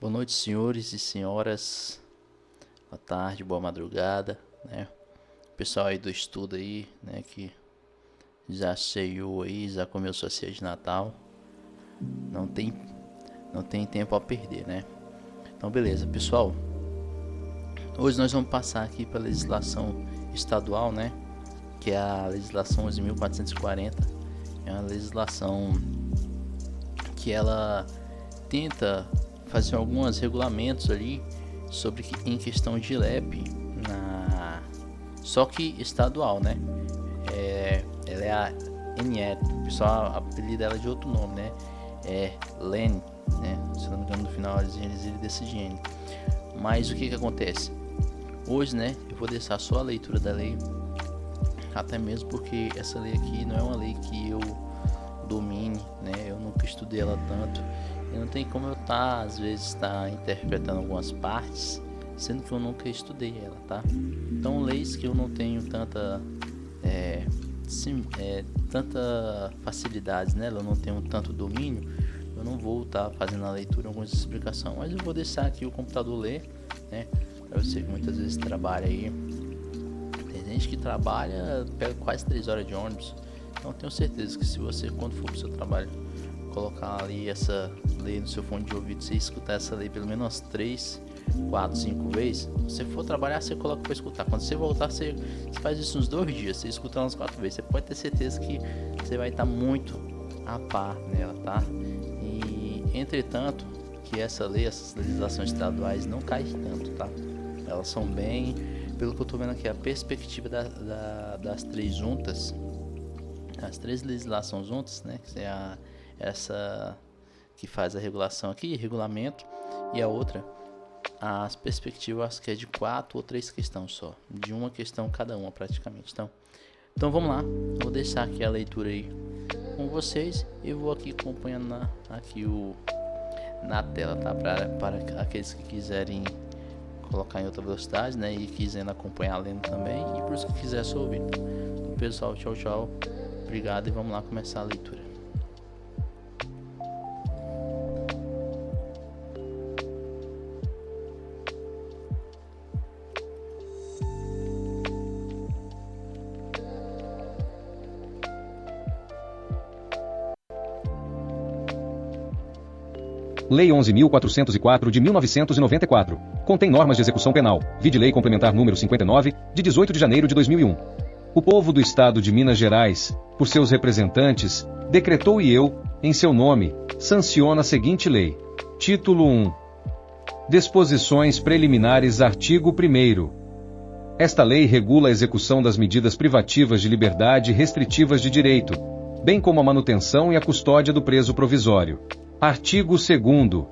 Boa noite, senhores e senhoras. Boa tarde, boa madrugada, né? Pessoal aí do estudo aí, né, que já ceiou aí, já comeu sua ceia de Natal. Não tem tempo a perder, né? Então, beleza, pessoal. Hoje nós vamos passar aqui pela legislação estadual, né? Que é a legislação 11.440. É uma legislação que ela tenta fazer alguns regulamentos ali sobre em questão de LEP, só que estadual, né? Ela é a NET, o pessoal apelida ela de outro nome, né? É LEN, né? Se não me engano, no final eles desse gênero. Mas o que acontece? Hoje, né, eu vou deixar só a leitura da lei, até mesmo porque essa lei aqui não é uma lei que eu domine, né? Eu nunca estudei ela tanto. E não tem como eu às vezes interpretando algumas partes, sendo que eu nunca estudei ela, tá? Então, leis que eu não tenho tanta facilidade, né? Eu não tenho tanto domínio, eu não vou estar fazendo a leitura, algumas explicações, mas eu vou deixar aqui o computador ler, né? Eu sei que muitas vezes trabalha aí, tem gente que trabalha, pega quase 3 horas de ônibus, então tenho certeza que se você, quando for pro seu trabalho, colocar ali essa lei no seu fone de ouvido, você escutar essa lei pelo menos umas 3, 4, 5 vezes, se você for trabalhar, você coloca para escutar. Quando você voltar, você faz isso uns 2 dias, você escuta umas 4 vezes, você pode ter certeza que você vai estar muito a par nela, tá? E entretanto, que essas legislações estaduais não caem tanto, tá? Elas são bem, pelo que eu tô vendo aqui, a perspectiva das 3 juntas, as 3 legislações juntas, né? Que é essa que faz a regulação aqui, regulamento, e a outra, as perspectivas que é de 4 ou 3 questões só, de uma questão cada uma praticamente. Então vamos lá, vou deixar aqui a leitura aí com vocês e vou aqui acompanhando na tela, tá? Para aqueles que quiserem colocar em outra velocidade, né? E quiserem acompanhar lendo também, e por isso que quiser só ouvir. Então, pessoal, tchau, obrigado e vamos lá começar a leitura. Lei 11.404 de 1994. Contém normas de execução penal. Vide Lei Complementar número 59, de 18 de janeiro de 2001. O povo do Estado de Minas Gerais, por seus representantes, decretou e eu, em seu nome, sanciono a seguinte lei. Título 1. Disposições preliminares. Artigo 1º. Esta lei regula a execução das medidas privativas de liberdade e restritivas de direito, bem como a manutenção e a custódia do preso provisório. Artigo 2º.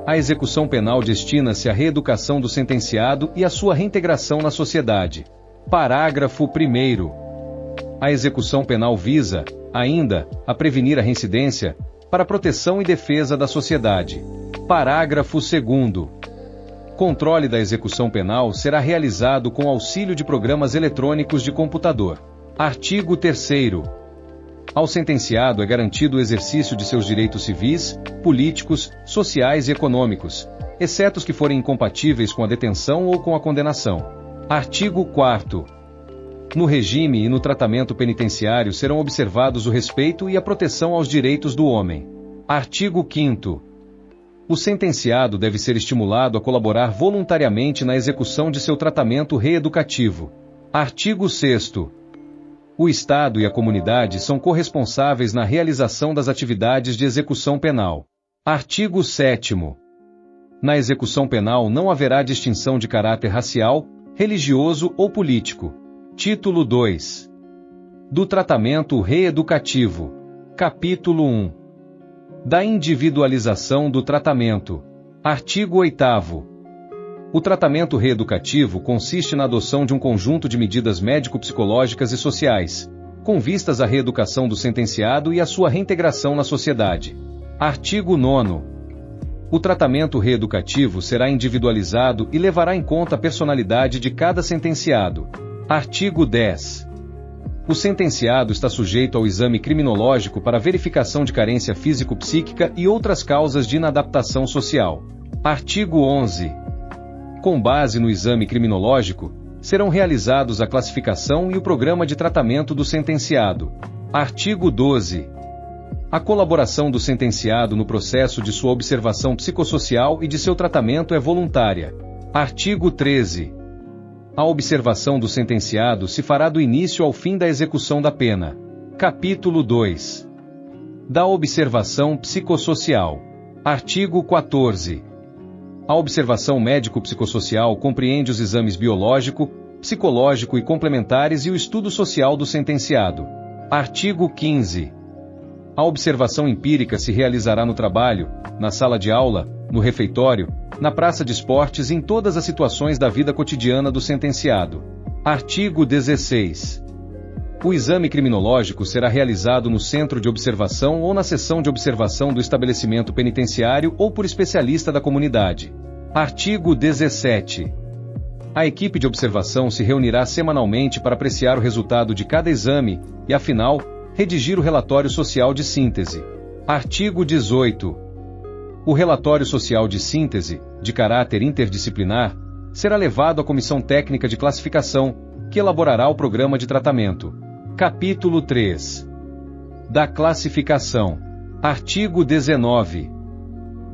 A execução penal destina-se à reeducação do sentenciado e à sua reintegração na sociedade. Parágrafo 1º. A execução penal visa, ainda, a prevenir a reincidência, para proteção e defesa da sociedade. Parágrafo 2º. Controle da execução penal será realizado com auxílio de programas eletrônicos de computador. Artigo 3º. Ao sentenciado é garantido o exercício de seus direitos civis, políticos, sociais e econômicos, exceto os que forem incompatíveis com a detenção ou com a condenação. Artigo 4º. No regime e no tratamento penitenciário serão observados o respeito e a proteção aos direitos do homem. Artigo 5º. O sentenciado deve ser estimulado a colaborar voluntariamente na execução de seu tratamento reeducativo. Artigo 6º. O Estado e a comunidade são corresponsáveis na realização das atividades de execução penal. Artigo 7º. Na execução penal não haverá distinção de caráter racial, religioso ou político. Título 2. Do tratamento reeducativo. Capítulo 1. Da individualização do tratamento. Artigo 8º. O tratamento reeducativo consiste na adoção de um conjunto de medidas médico-psicológicas e sociais, com vistas à reeducação do sentenciado e à sua reintegração na sociedade. Artigo 9º. O tratamento reeducativo será individualizado e levará em conta a personalidade de cada sentenciado. Artigo 10. O sentenciado está sujeito ao exame criminológico para verificação de carência físico-psíquica e outras causas de inadaptação social. Artigo 11. Com base no exame criminológico, serão realizados a classificação e o programa de tratamento do sentenciado. Artigo 12. A colaboração do sentenciado no processo de sua observação psicossocial e de seu tratamento é voluntária. Artigo 13. A observação do sentenciado se fará do início ao fim da execução da pena. Capítulo 2. Da observação psicossocial. Artigo 14. A observação médico-psicossocial compreende os exames biológico, psicológico e complementares e o estudo social do sentenciado. Artigo 15. A observação empírica se realizará no trabalho, na sala de aula, no refeitório, na praça de esportes e em todas as situações da vida cotidiana do sentenciado. Artigo 16. O exame criminológico será realizado no centro de observação ou na seção de observação do estabelecimento penitenciário ou por especialista da comunidade. Artigo 17. A equipe de observação se reunirá semanalmente para apreciar o resultado de cada exame e, afinal, redigir o relatório social de síntese. Artigo 18. O relatório social de síntese, de caráter interdisciplinar, será levado à Comissão Técnica de Classificação, que elaborará o programa de tratamento. Capítulo 3. Da classificação. Artigo 19.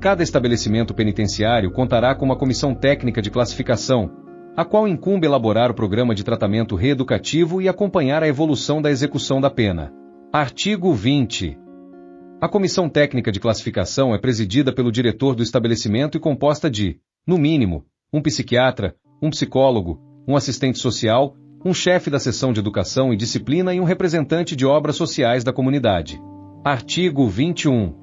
Cada estabelecimento penitenciário contará com uma comissão técnica de classificação, a qual incumbe elaborar o programa de tratamento reeducativo e acompanhar a evolução da execução da pena. Artigo 20. A comissão técnica de classificação é presidida pelo diretor do estabelecimento e composta de, no mínimo, um psiquiatra, um psicólogo, um assistente social, um chefe da seção de educação e disciplina e um representante de obras sociais da comunidade. Artigo 21.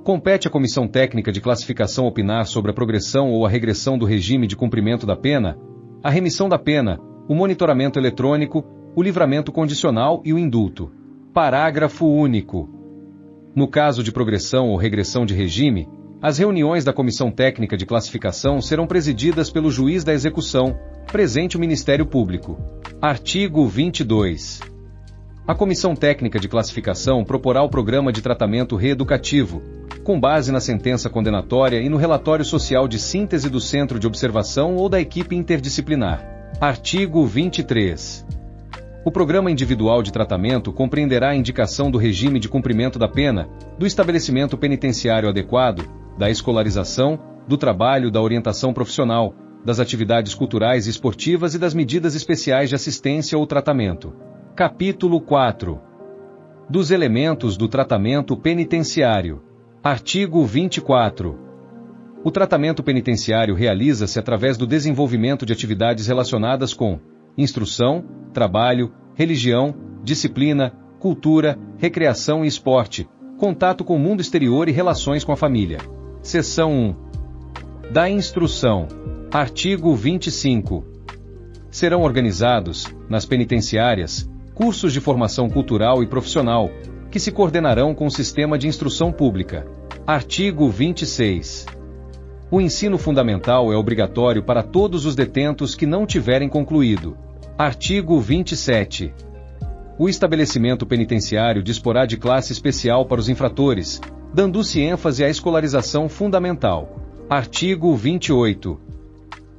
Compete à Comissão Técnica de Classificação opinar sobre a progressão ou a regressão do regime de cumprimento da pena, a remissão da pena, o monitoramento eletrônico, o livramento condicional e o indulto. Parágrafo único. No caso de progressão ou regressão de regime, as reuniões da Comissão Técnica de Classificação serão presididas pelo juiz da execução, presente o Ministério Público. Artigo 22. A Comissão Técnica de Classificação proporá o programa de tratamento reeducativo, com base na sentença condenatória e no relatório social de síntese do Centro de Observação ou da equipe interdisciplinar. Artigo 23. O programa individual de tratamento compreenderá a indicação do regime de cumprimento da pena, do estabelecimento penitenciário adequado, da escolarização, do trabalho, da orientação profissional, das atividades culturais e esportivas e das medidas especiais de assistência ou tratamento. Capítulo 4. Dos elementos do tratamento penitenciário. Artigo 24. O tratamento penitenciário realiza-se através do desenvolvimento de atividades relacionadas com instrução, trabalho, religião, disciplina, cultura, recreação e esporte, contato com o mundo exterior e relações com a família. Seção 1. Da instrução. Artigo 25. Serão organizados, nas penitenciárias, cursos de formação cultural e profissional, que se coordenarão com o sistema de instrução pública. Artigo 26. O ensino fundamental é obrigatório para todos os detentos que não tiverem concluído. Artigo 27. O estabelecimento penitenciário disporá de classe especial para os infratores, dando-se ênfase à escolarização fundamental. Artigo 28.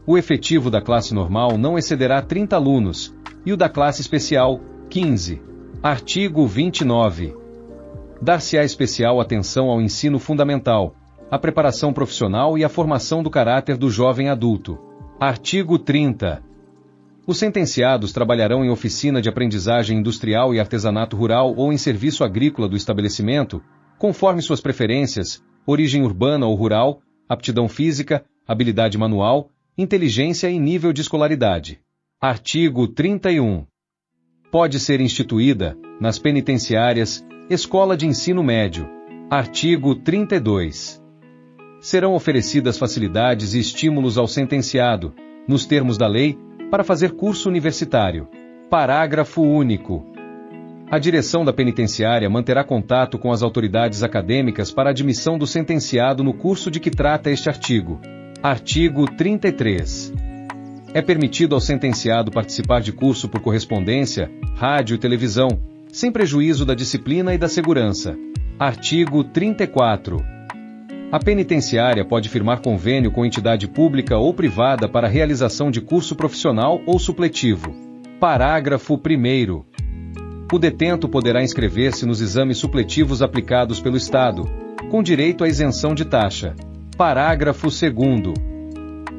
O efetivo da classe normal não excederá 30 alunos, e o da classe especial, 15. Artigo 29. Dar-se-á especial atenção ao ensino fundamental, à preparação profissional e à formação do caráter do jovem adulto. Artigo 30. Os sentenciados trabalharão em oficina de aprendizagem industrial e artesanato rural ou em serviço agrícola do estabelecimento, conforme suas preferências, origem urbana ou rural, aptidão física, habilidade manual, inteligência e nível de escolaridade. Artigo 31. Pode ser instituída, nas penitenciárias, escola de ensino médio. Artigo 32. Serão oferecidas facilidades e estímulos ao sentenciado, nos termos da lei, para fazer curso universitário. Parágrafo único. A direção da penitenciária manterá contato com as autoridades acadêmicas para a admissão do sentenciado no curso de que trata este artigo. Artigo 33. É permitido ao sentenciado participar de curso por correspondência, rádio e televisão, sem prejuízo da disciplina e da segurança. Artigo 34. A penitenciária pode firmar convênio com entidade pública ou privada para realização de curso profissional ou supletivo. Parágrafo 1º. O detento poderá inscrever-se nos exames supletivos aplicados pelo Estado, com direito à isenção de taxa. Parágrafo 2º.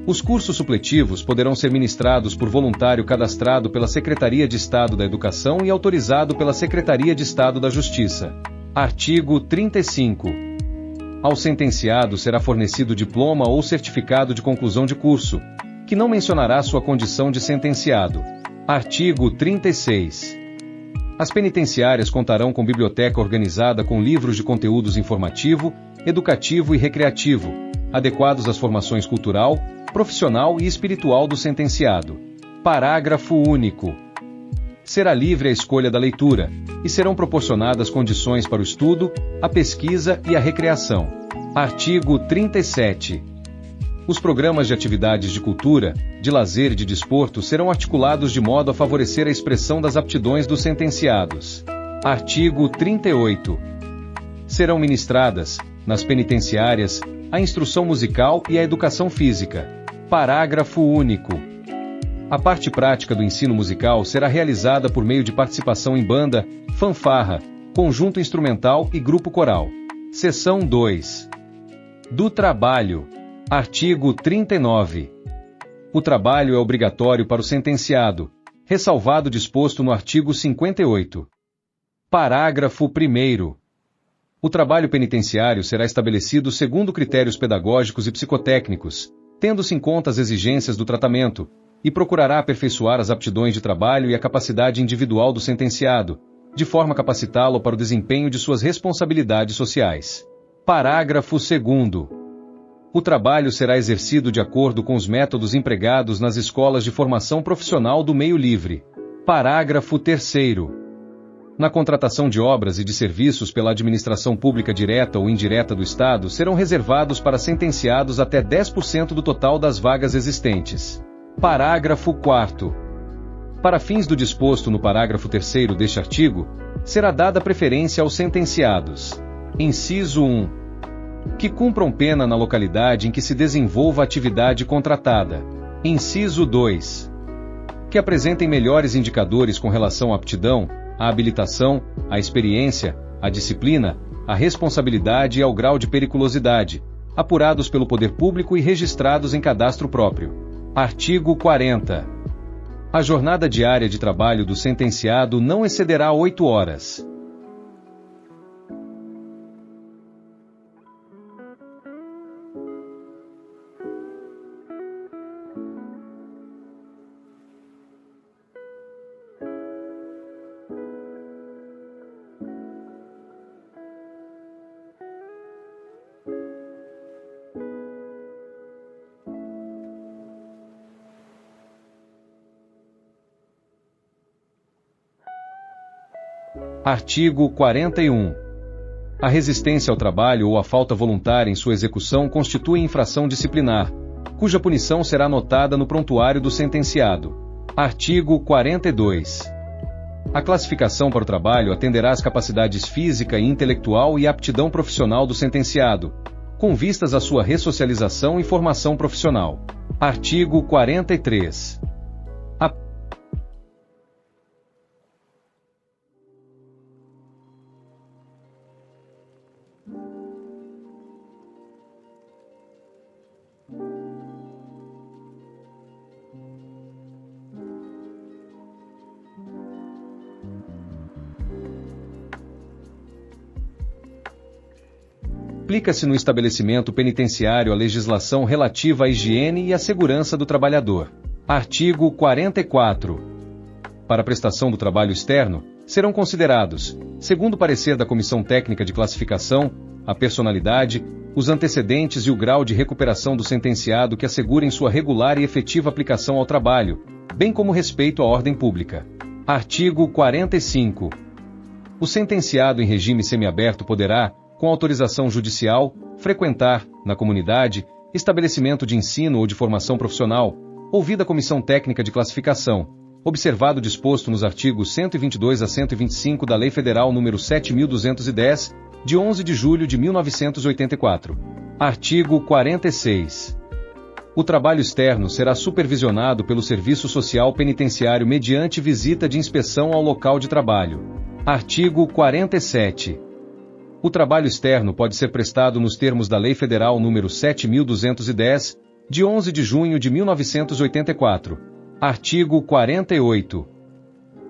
Os cursos supletivos poderão ser ministrados por voluntário cadastrado pela Secretaria de Estado da Educação e autorizado pela Secretaria de Estado da Justiça. Artigo 35. Ao sentenciado será fornecido diploma ou certificado de conclusão de curso, que não mencionará sua condição de sentenciado. Artigo 36. As penitenciárias contarão com biblioteca organizada com livros de conteúdos informativo, educativo e recreativo, adequados às formações cultural, profissional e espiritual do sentenciado. Parágrafo único. Será livre a escolha da leitura, e serão proporcionadas condições para o estudo, a pesquisa e a recreação. Artigo 37. Os programas de atividades de cultura, de lazer e de desporto serão articulados de modo a favorecer a expressão das aptidões dos sentenciados. Artigo 38. Serão ministradas, nas penitenciárias, a instrução musical e a educação física. Parágrafo único. A parte prática do ensino musical será realizada por meio de participação em banda, fanfarra, conjunto instrumental e grupo coral. Seção 2. Do trabalho. Artigo 39. O trabalho é obrigatório para o sentenciado, ressalvado o disposto no artigo 58. Parágrafo 1º. O trabalho penitenciário será estabelecido segundo critérios pedagógicos e psicotécnicos, tendo-se em conta as exigências do tratamento, e procurará aperfeiçoar as aptidões de trabalho e a capacidade individual do sentenciado, de forma a capacitá-lo para o desempenho de suas responsabilidades sociais. Parágrafo 2º. O trabalho será exercido de acordo com os métodos empregados nas escolas de formação profissional do meio livre. Parágrafo 3º. Na contratação de obras e de serviços pela administração pública direta ou indireta do Estado serão reservados para sentenciados até 10% do total das vagas existentes. Parágrafo 4º. Para fins do disposto no parágrafo 3º deste artigo, será dada preferência aos sentenciados. Inciso 1. Que cumpram pena na localidade em que se desenvolva a atividade contratada. Inciso 2. Que apresentem melhores indicadores com relação à aptidão, à habilitação, à experiência, à disciplina, à responsabilidade e ao grau de periculosidade, apurados pelo poder público e registrados em cadastro próprio. Artigo 40. A jornada diária de trabalho do sentenciado não excederá 8 horas. Artigo 41. A resistência ao trabalho ou a falta voluntária em sua execução constitui infração disciplinar, cuja punição será anotada no prontuário do sentenciado. Artigo 42. A classificação para o trabalho atenderá às capacidades física e intelectual e aptidão profissional do sentenciado, com vistas à sua ressocialização e formação profissional. Artigo 43. Aplica-se no estabelecimento penitenciário a legislação relativa à higiene e à segurança do trabalhador. Artigo 44. Para a prestação do trabalho externo, serão considerados, segundo o parecer da Comissão Técnica de Classificação, a personalidade, os antecedentes e o grau de recuperação do sentenciado que assegurem sua regular e efetiva aplicação ao trabalho, bem como respeito à ordem pública. Artigo 45. O sentenciado em regime semiaberto poderá, com autorização judicial, frequentar, na comunidade, estabelecimento de ensino ou de formação profissional, ouvida a Comissão Técnica de Classificação, observado o disposto nos artigos 122 a 125 da Lei Federal nº 7.210, de 11 de julho de 1984. Artigo 46. O trabalho externo será supervisionado pelo Serviço Social Penitenciário mediante visita de inspeção ao local de trabalho. Artigo 47. O trabalho externo pode ser prestado nos termos da Lei Federal nº 7.210, de 11 de junho de 1984. Artigo 48.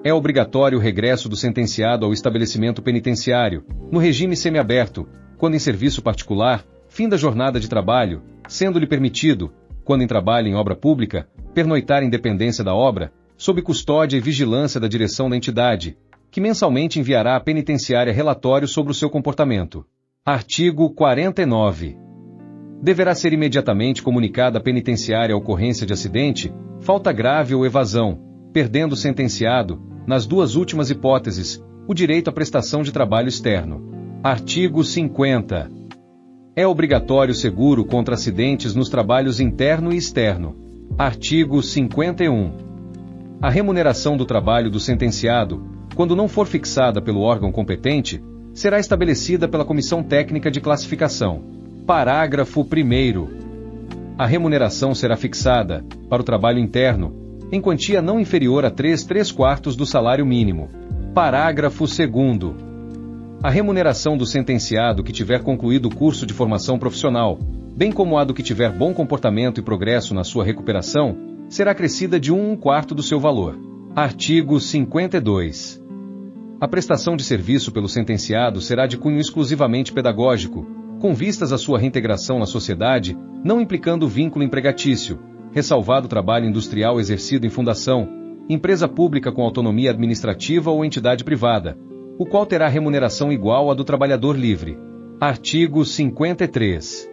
É obrigatório o regresso do sentenciado ao estabelecimento penitenciário, no regime semiaberto, quando em serviço particular, fim da jornada de trabalho, sendo-lhe permitido, quando em trabalho em obra pública, pernoitar em dependência da obra, sob custódia e vigilância da direção da entidade, que mensalmente enviará à penitenciária relatório sobre o seu comportamento. Artigo 49. Deverá ser imediatamente comunicada à penitenciária a ocorrência de acidente, falta grave ou evasão, perdendo o sentenciado, nas duas últimas hipóteses, o direito à prestação de trabalho externo. Artigo 50. É obrigatório seguro contra acidentes nos trabalhos interno e externo. Artigo 51. A remuneração do trabalho do sentenciado, quando não for fixada pelo órgão competente, será estabelecida pela Comissão Técnica de Classificação. Parágrafo 1º. A remuneração será fixada, para o trabalho interno, em quantia não inferior a 3/4 do salário mínimo. Parágrafo 2º. A remuneração do sentenciado que tiver concluído o curso de formação profissional, bem como a do que tiver bom comportamento e progresso na sua recuperação, será acrescida de 1/4 do seu valor. Artigo 52. A prestação de serviço pelo sentenciado será de cunho exclusivamente pedagógico, com vistas à sua reintegração na sociedade, não implicando vínculo empregatício, ressalvado o trabalho industrial exercido em fundação, empresa pública com autonomia administrativa ou entidade privada, o qual terá remuneração igual à do trabalhador livre. Artigo 53.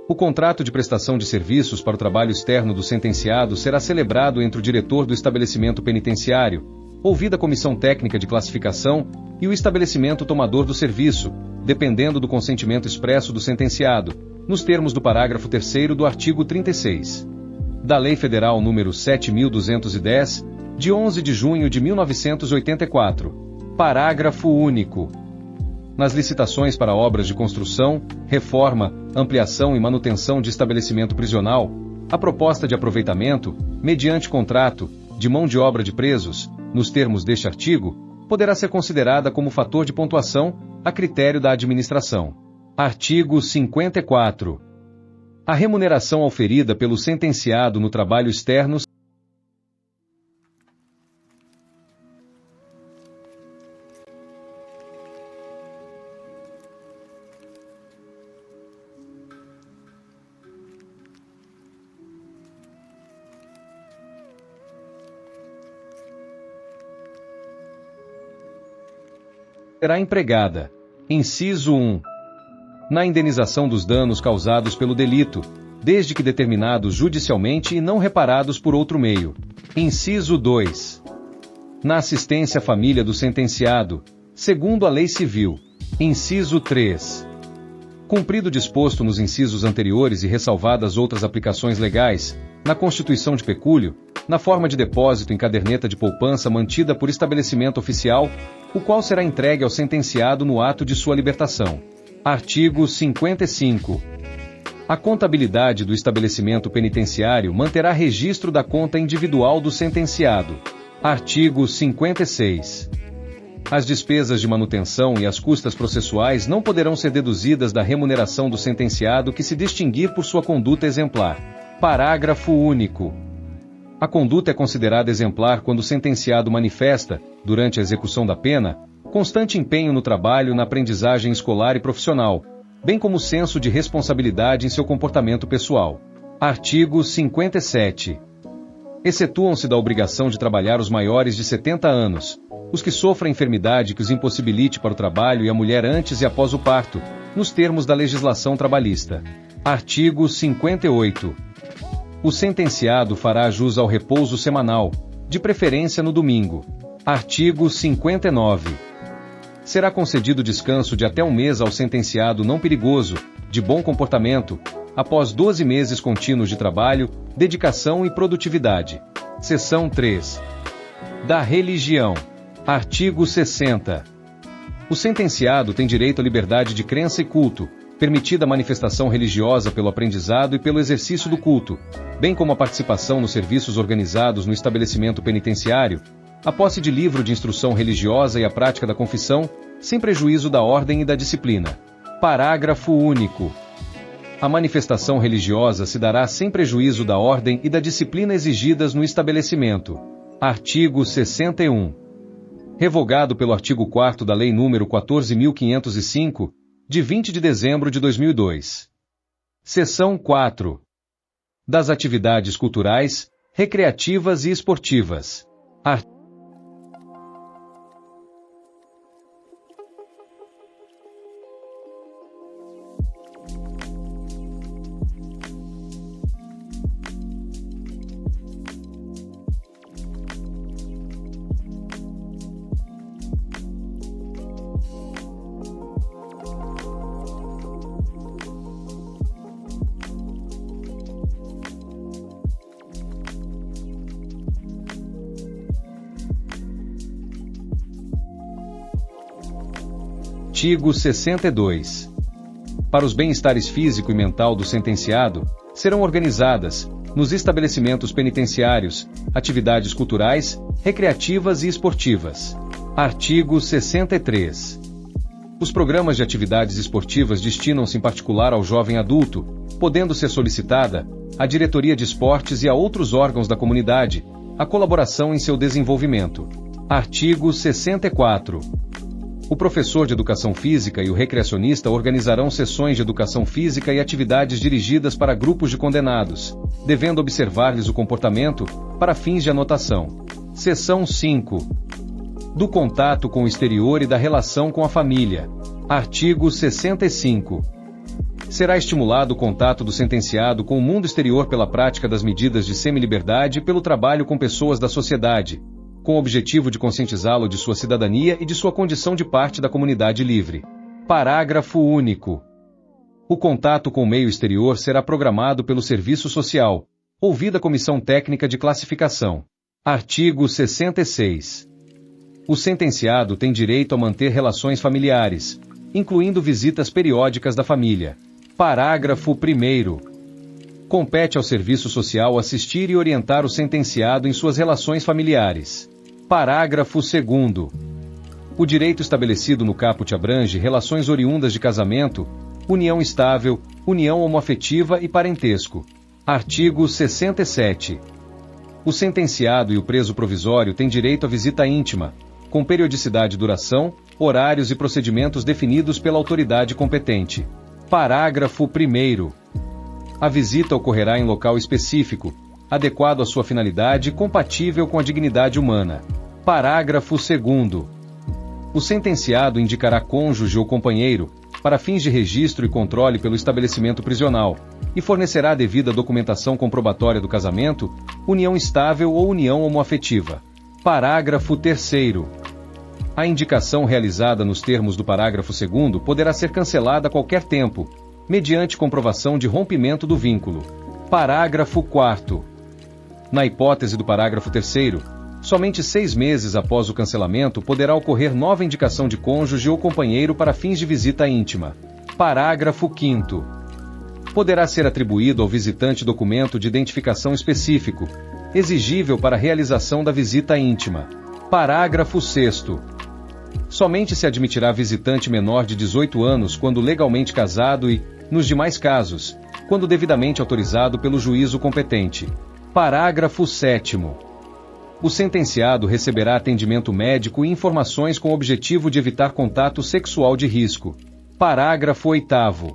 O contrato de prestação de serviços para o trabalho externo do sentenciado será celebrado entre o diretor do estabelecimento penitenciário, ouvida a Comissão Técnica de Classificação, e o estabelecimento tomador do serviço, dependendo do consentimento expresso do sentenciado, nos termos do parágrafo 3º do artigo 36. Da Lei Federal nº 7.210, de 11 de junho de 1984. Parágrafo único. Nas licitações para obras de construção, reforma, ampliação e manutenção de estabelecimento prisional, a proposta de aproveitamento, mediante contrato, de mão de obra de presos, nos termos deste artigo, poderá ser considerada como fator de pontuação, a critério da administração. Artigo 54. A remuneração auferida pelo sentenciado no trabalho externo será empregada. Inciso 1. Na indenização dos danos causados pelo delito, desde que determinados judicialmente e não reparados por outro meio. Inciso 2. Na assistência à família do sentenciado, segundo a lei civil. Inciso 3. Cumprido o disposto nos incisos anteriores e ressalvadas outras aplicações legais, na constituição de pecúlio, na forma de depósito em caderneta de poupança mantida por estabelecimento oficial, o qual será entregue ao sentenciado no ato de sua libertação. Artigo 55. A contabilidade do estabelecimento penitenciário manterá registro da conta individual do sentenciado. Artigo 56. As despesas de manutenção e as custas processuais não poderão ser deduzidas da remuneração do sentenciado que se distinguir por sua conduta exemplar. Parágrafo único. A conduta é considerada exemplar quando o sentenciado manifesta, durante a execução da pena, constante empenho no trabalho, na aprendizagem escolar e profissional, bem como senso de responsabilidade em seu comportamento pessoal. Artigo 57. Excetuam-se da obrigação de trabalhar os maiores de 70 anos, os que sofrem enfermidade que os impossibilite para o trabalho e a mulher antes e após o parto, nos termos da legislação trabalhista. Artigo 58. O sentenciado fará jus ao repouso semanal, de preferência no domingo. Artigo 59. Será concedido descanso de até um mês ao sentenciado não perigoso, de bom comportamento, após 12 meses contínuos de trabalho, dedicação e produtividade. Seção 3. Da religião. Artigo 60. O sentenciado tem direito à liberdade de crença e culto, permitida a manifestação religiosa pelo aprendizado e pelo exercício do culto, bem como a participação nos serviços organizados no estabelecimento penitenciário, a posse de livro de instrução religiosa e a prática da confissão, sem prejuízo da ordem e da disciplina. Parágrafo único. A manifestação religiosa se dará sem prejuízo da ordem e da disciplina exigidas no estabelecimento. Artigo 61. Revogado pelo artigo 4º da Lei nº 14.505, de 20 de dezembro de 2002. Seção 4. Das atividades culturais, recreativas e esportivas. Artigo 62. Para os bem-estares físico e mental do sentenciado, serão organizadas, nos estabelecimentos penitenciários, atividades culturais, recreativas e esportivas. Artigo 63. Os programas de atividades esportivas destinam-se em particular ao jovem adulto, podendo ser solicitada, à diretoria de esportes e a outros órgãos da comunidade, a colaboração em seu desenvolvimento. Artigo 64. O professor de educação física e o recreacionista organizarão sessões de educação física e atividades dirigidas para grupos de condenados, devendo observar-lhes o comportamento, para fins de anotação. Seção 5. Do contato com o exterior e da relação com a família. Artigo 65. Será estimulado o contato do sentenciado com o mundo exterior pela prática das medidas de semiliberdade e pelo trabalho com pessoas da sociedade, com o objetivo de conscientizá-lo de sua cidadania e de sua condição de parte da comunidade livre. Parágrafo único. O contato com o meio exterior será programado pelo Serviço Social, ouvida a Comissão Técnica de Classificação. Artigo 66. O sentenciado tem direito a manter relações familiares, incluindo visitas periódicas da família. Parágrafo 1º. Compete ao Serviço Social assistir e orientar o sentenciado em suas relações familiares. Parágrafo 2º. O direito estabelecido no caput abrange relações oriundas de casamento, união estável, união homoafetiva e parentesco. Artigo 67. O sentenciado e o preso provisório têm direito à visita íntima, com periodicidade e duração, horários e procedimentos definidos pela autoridade competente. Parágrafo 1º. A visita ocorrerá em local específico, adequado à sua finalidade e compatível com a dignidade humana. Parágrafo 2º. O sentenciado indicará cônjuge ou companheiro, para fins de registro e controle pelo estabelecimento prisional, e fornecerá a devida documentação comprobatória do casamento, união estável ou união homoafetiva. Parágrafo 3º. A indicação realizada nos termos do parágrafo 2º poderá ser cancelada a qualquer tempo, mediante comprovação de rompimento do vínculo. Parágrafo 4º. Na hipótese do parágrafo 3º, somente 6 meses após o cancelamento poderá ocorrer nova indicação de cônjuge ou companheiro para fins de visita íntima. Parágrafo 5º. Poderá ser atribuído ao visitante documento de identificação específico, exigível para a realização da visita íntima. Parágrafo 6º. Somente se admitirá visitante menor de 18 anos quando legalmente casado e, nos demais casos, quando devidamente autorizado pelo juízo competente. Parágrafo 7º. O sentenciado receberá atendimento médico e informações com o objetivo de evitar contato sexual de risco. Parágrafo 8º.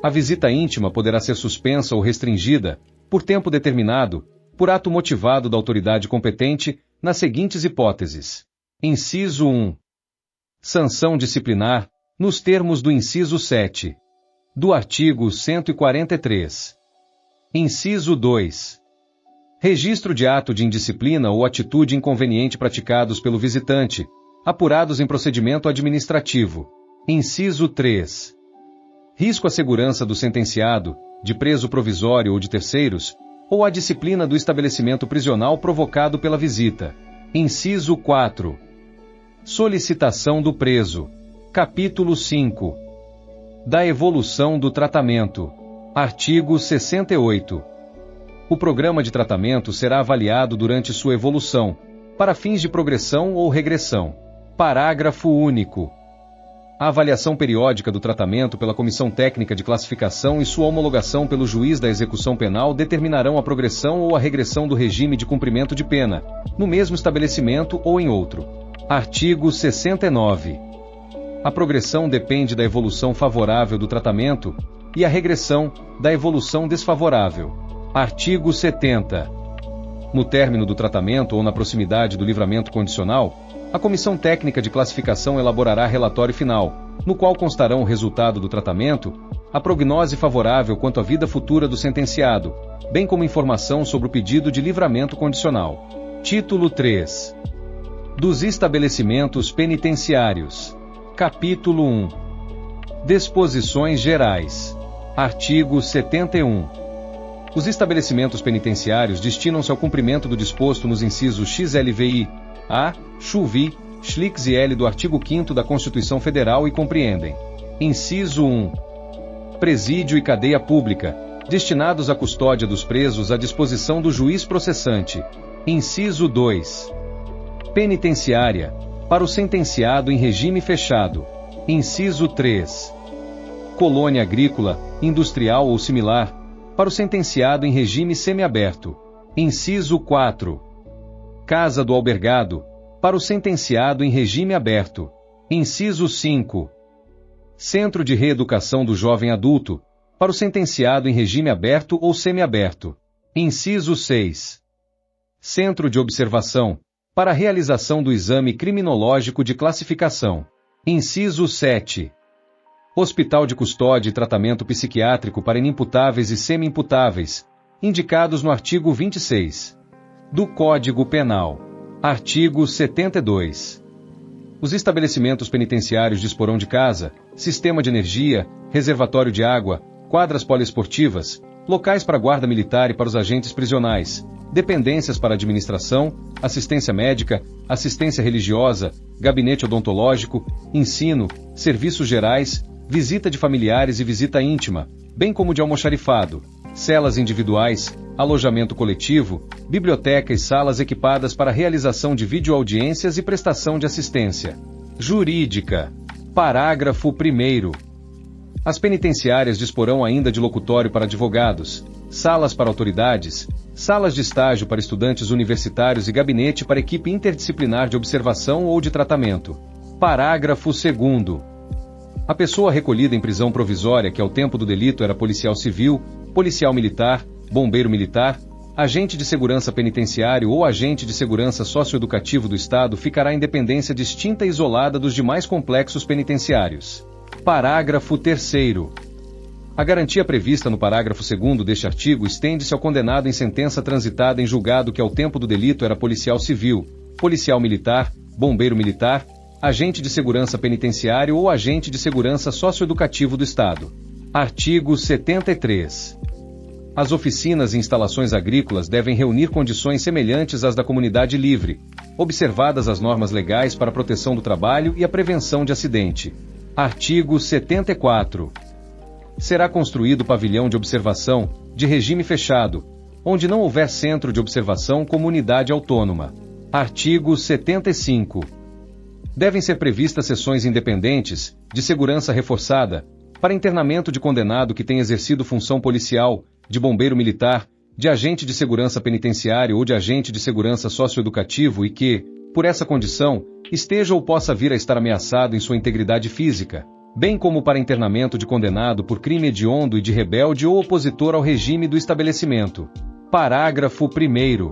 A visita íntima poderá ser suspensa ou restringida, por tempo determinado, por ato motivado da autoridade competente, nas seguintes hipóteses. Inciso 1. Sanção disciplinar, nos termos do inciso 7. Do artigo 143. Inciso 2. Registro de ato de indisciplina ou atitude inconveniente praticados pelo visitante, apurados em procedimento administrativo. Inciso 3. Risco à segurança do sentenciado, de preso provisório ou de terceiros, ou à disciplina do estabelecimento prisional provocado pela visita. Inciso 4. Solicitação do preso. Capítulo 5. da evolução do tratamento. Artigo 68. O programa de tratamento será avaliado durante sua evolução, para fins de progressão ou regressão. Parágrafo único. A avaliação periódica do tratamento pela Comissão Técnica de Classificação e sua homologação pelo juiz da execução penal determinarão a progressão ou a regressão do regime de cumprimento de pena, no mesmo estabelecimento ou em outro. Artigo 69. A progressão depende da evolução favorável do tratamento e a regressão, da evolução desfavorável. Artigo 70. No término do tratamento ou na proximidade do livramento condicional, a Comissão Técnica de Classificação elaborará relatório final, no qual constarão o resultado do tratamento, a prognose favorável quanto à vida futura do sentenciado, bem como informação sobre o pedido de livramento condicional. Título 3. Dos estabelecimentos penitenciários. Capítulo 1. Disposições gerais. Artigo 71. Os estabelecimentos penitenciários destinam-se ao cumprimento do disposto nos incisos XLVI, A, XUVI, XLIX e L do artigo 5º da Constituição Federal e compreendem: inciso 1. Presídio e cadeia pública, destinados à custódia dos presos à disposição do juiz processante. Inciso 2. Penitenciária, para o sentenciado em regime fechado. Inciso 3. Colônia agrícola, industrial ou similar, para o sentenciado em regime semiaberto. Inciso 4. Casa do albergado, para o sentenciado em regime aberto. Inciso 5. Centro de reeducação do jovem adulto, para o sentenciado em regime aberto ou semiaberto. Inciso 6. Centro de observação, para a realização do exame criminológico de classificação. Inciso 7. Hospital de custódia e tratamento psiquiátrico para inimputáveis e semi-imputáveis, indicados no artigo 26 do Código Penal. Artigo 72. Os estabelecimentos penitenciários disporão de casa, sistema de energia, reservatório de água, quadras poliesportivas, locais para guarda militar e para os agentes prisionais, dependências para administração, assistência médica, assistência religiosa, gabinete odontológico, ensino, serviços gerais, visita de familiares e visita íntima, bem como de almoxarifado, celas individuais, alojamento coletivo, biblioteca e salas equipadas para realização de videoaudiências e prestação de assistência jurídica. Parágrafo 1º. As penitenciárias disporão ainda de locutório para advogados, salas para autoridades, salas de estágio para estudantes universitários e gabinete para equipe interdisciplinar de observação ou de tratamento. Parágrafo 2º. A pessoa recolhida em prisão provisória que ao tempo do delito era policial civil, policial militar, bombeiro militar, agente de segurança penitenciário ou agente de segurança socioeducativo do Estado ficará em dependência distinta e isolada dos demais complexos penitenciários. Parágrafo 3º. A garantia prevista no parágrafo 2º deste artigo estende-se ao condenado em sentença transitada em julgado que ao tempo do delito era policial civil, policial militar, bombeiro militar, agente de segurança penitenciário ou agente de segurança socioeducativo do Estado. Artigo 73. As oficinas e instalações agrícolas devem reunir condições semelhantes às da comunidade livre, observadas as normas legais para a proteção do trabalho e a prevenção de acidente. Artigo 74. Será construído pavilhão de observação, de regime fechado, onde não houver centro de observação como unidade autônoma. Artigo 75. Devem ser previstas seções independentes, de segurança reforçada, para internamento de condenado que tenha exercido função policial, de bombeiro militar, de agente de segurança penitenciário ou de agente de segurança socioeducativo e que, por essa condição, esteja ou possa vir a estar ameaçado em sua integridade física, bem como para internamento de condenado por crime hediondo e de rebelde ou opositor ao regime do estabelecimento. Parágrafo 1º.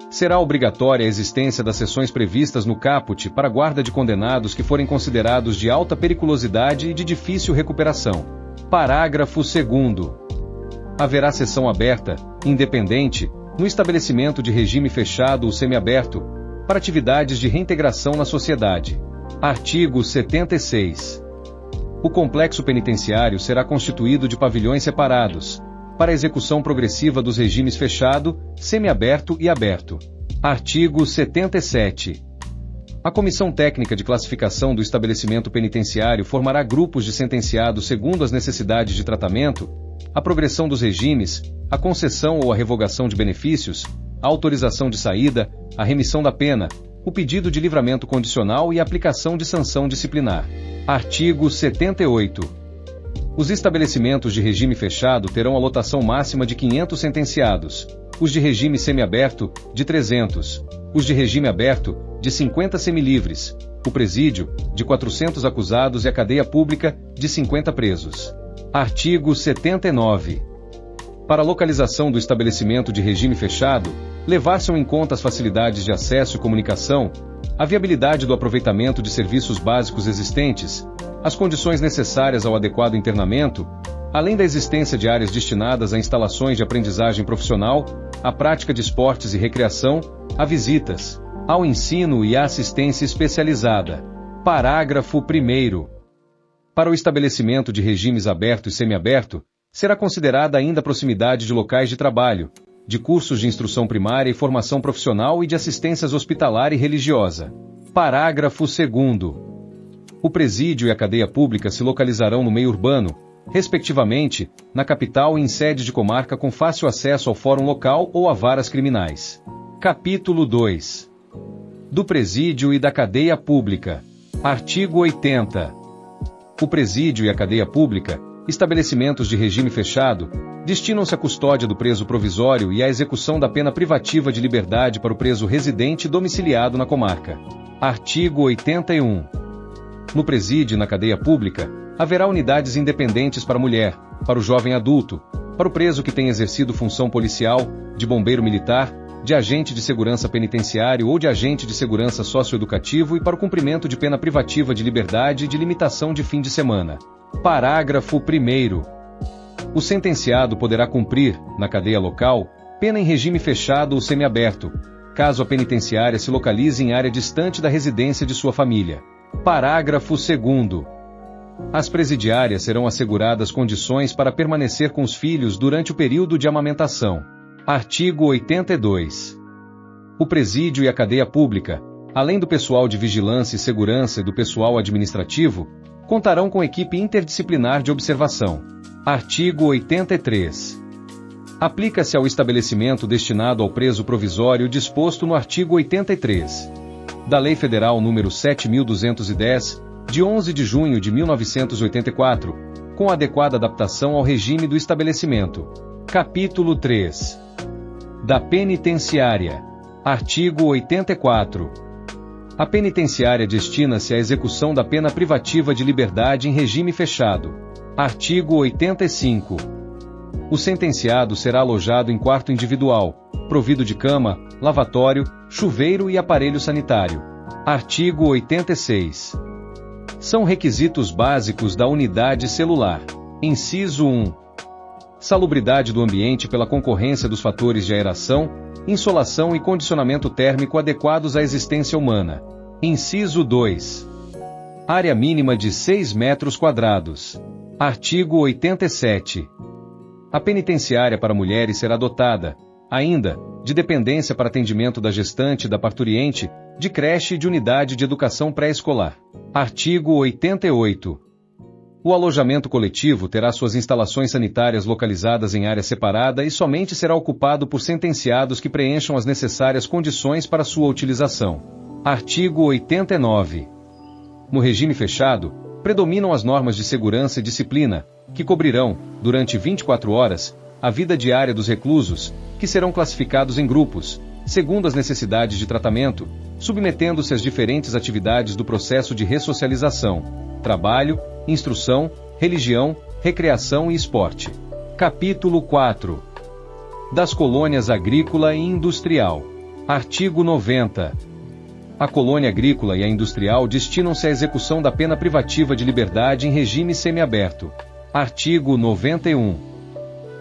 Será obrigatória a existência das seções previstas no caput para guarda de condenados que forem considerados de alta periculosidade e de difícil recuperação. Parágrafo 2º. Haverá seção aberta, independente, no estabelecimento de regime fechado ou semiaberto, para atividades de reintegração na sociedade. Artigo 76. O complexo penitenciário será constituído de pavilhões separados, para a execução progressiva dos regimes fechado, semiaberto e aberto. Artigo 77. A Comissão Técnica de Classificação do Estabelecimento Penitenciário formará grupos de sentenciados segundo as necessidades de tratamento, a progressão dos regimes, a concessão ou a revogação de benefícios, a autorização de saída, a remissão da pena, o pedido de livramento condicional e a aplicação de sanção disciplinar. Artigo 78. Os estabelecimentos de regime fechado terão a lotação máxima de 500 sentenciados, os de regime semiaberto, de 300, os de regime aberto, de 50 semilivres, o presídio, de 400 acusados e a cadeia pública, de 50 presos. Artigo 79. Para a localização do estabelecimento de regime fechado, levar-se em conta as facilidades de acesso e comunicação, a viabilidade do aproveitamento de serviços básicos existentes, as condições necessárias ao adequado internamento, além da existência de áreas destinadas a instalações de aprendizagem profissional, à prática de esportes e recreação, a visitas, ao ensino e à assistência especializada. Parágrafo 1º. Para o estabelecimento de regimes aberto e semiaberto, será considerada ainda a proximidade de locais de trabalho, de cursos de instrução primária e formação profissional e de assistências hospitalar e religiosa. Parágrafo 2º. O presídio e a cadeia pública se localizarão no meio urbano, respectivamente, na capital e em sede de comarca com fácil acesso ao fórum local ou a varas criminais. Capítulo 2. Do presídio e da cadeia pública. Artigo 80. O presídio e a cadeia pública, estabelecimentos de regime fechado, destinam-se à custódia do preso provisório e à execução da pena privativa de liberdade para o preso residente domiciliado na comarca. Artigo 81. No presídio e na cadeia pública, haverá unidades independentes para a mulher, para o jovem adulto, para o preso que tem exercido função policial, de bombeiro militar, de agente de segurança penitenciário ou de agente de segurança socioeducativo e para o cumprimento de pena privativa de liberdade e de limitação de fim de semana. Parágrafo 1º. O sentenciado poderá cumprir, na cadeia local, pena em regime fechado ou semiaberto, caso a penitenciária se localize em área distante da residência de sua família. Parágrafo 2º. Às presidiárias serão asseguradas condições para permanecer com os filhos durante o período de amamentação. Artigo 82. O presídio e a cadeia pública, além do pessoal de vigilância e segurança e do pessoal administrativo, contarão com equipe interdisciplinar de observação. Artigo 83. Aplica-se ao estabelecimento destinado ao preso provisório disposto no artigo 83 da Lei Federal nº 7.210, de 11 de junho de 1984, com adequada adaptação ao regime do estabelecimento. Capítulo 3. Da penitenciária. Artigo 84. A penitenciária destina-se à execução da pena privativa de liberdade em regime fechado. Artigo 85. O sentenciado será alojado em quarto individual, provido de cama, lavatório, chuveiro e aparelho sanitário. Artigo 86. São requisitos básicos da unidade celular. Inciso 1. Salubridade do ambiente pela concorrência dos fatores de aeração, insolação e condicionamento térmico adequados à existência humana. Inciso 2. Área mínima de 6 metros quadrados. Artigo 87. A penitenciária para mulheres será dotada, ainda, de dependência para atendimento da gestante e da parturiente, de creche e de unidade de educação pré-escolar. Artigo 88. O alojamento coletivo terá suas instalações sanitárias localizadas em área separada e somente será ocupado por sentenciados que preencham as necessárias condições para sua utilização. Artigo 89. No regime fechado, predominam as normas de segurança e disciplina, que cobrirão, durante 24 horas, a vida diária dos reclusos, que serão classificados em grupos, segundo as necessidades de tratamento, submetendo-se às diferentes atividades do processo de ressocialização, trabalho, instrução, religião, recreação e esporte. Capítulo 4. Das colônias agrícola e industrial. Artigo 90. A colônia agrícola e a industrial destinam-se à execução da pena privativa de liberdade em regime semiaberto. Artigo 91.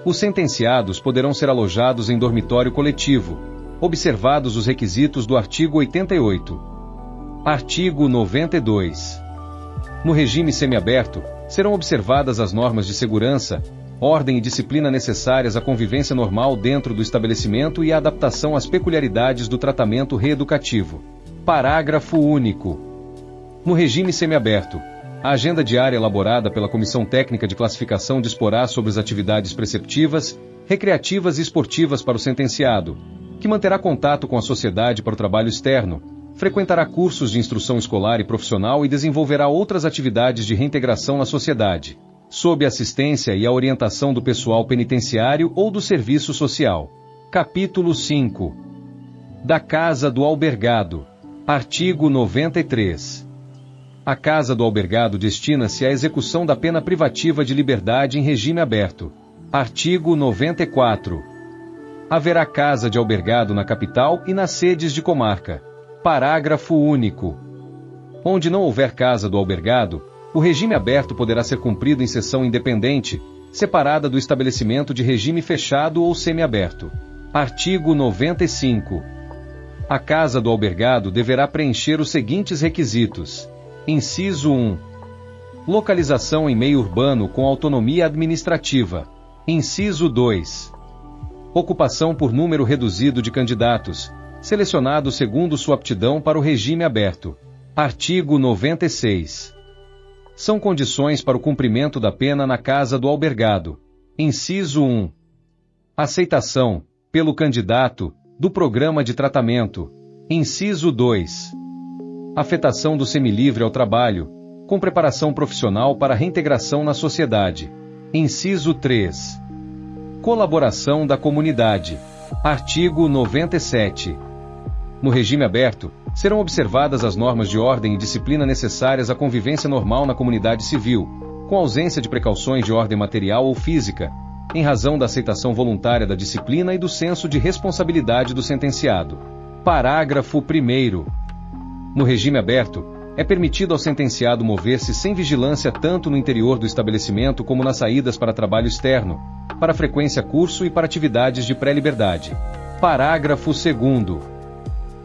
Os sentenciados poderão ser alojados em dormitório coletivo, observados os requisitos do artigo 88. Artigo 92. No regime semiaberto, serão observadas as normas de segurança, ordem e disciplina necessárias à convivência normal dentro do estabelecimento e à adaptação às peculiaridades do tratamento reeducativo. Parágrafo único. No regime semiaberto, a agenda diária elaborada pela Comissão Técnica de Classificação disporá sobre as atividades preceptivas, recreativas e esportivas para o sentenciado, que manterá contato com a sociedade para o trabalho externo, frequentará cursos de instrução escolar e profissional e desenvolverá outras atividades de reintegração na sociedade, sob a assistência e a orientação do pessoal penitenciário ou do serviço social. Capítulo 5. Da Casa do Albergado. Artigo 93. A Casa do Albergado destina-se à execução da pena privativa de liberdade em regime aberto. Artigo 94. Haverá casa de albergado na capital e nas sedes de comarca. Parágrafo único. Onde não houver casa do albergado, o regime aberto poderá ser cumprido em sessão independente, separada do estabelecimento de regime fechado ou semiaberto. Artigo 95. A casa do albergado deverá preencher os seguintes requisitos. Inciso 1. Localização em meio urbano com autonomia administrativa. Inciso 2. Ocupação por número reduzido de candidatos, selecionados segundo sua aptidão para o regime aberto. Artigo 96. São condições para o cumprimento da pena na casa do albergado. Inciso 1. Aceitação, pelo candidato, do programa de tratamento. Inciso 2. Afetação do semilivre ao trabalho, com preparação profissional para reintegração na sociedade. Inciso 3. Colaboração da comunidade. Artigo 97. No regime aberto, serão observadas as normas de ordem e disciplina necessárias à convivência normal na comunidade civil, com ausência de precauções de ordem material ou física, em razão da aceitação voluntária da disciplina e do senso de responsabilidade do sentenciado. Parágrafo 1º. No regime aberto, é permitido ao sentenciado mover-se sem vigilância tanto no interior do estabelecimento como nas saídas para trabalho externo, para frequência curso e para atividades de pré-liberdade. Parágrafo 2º.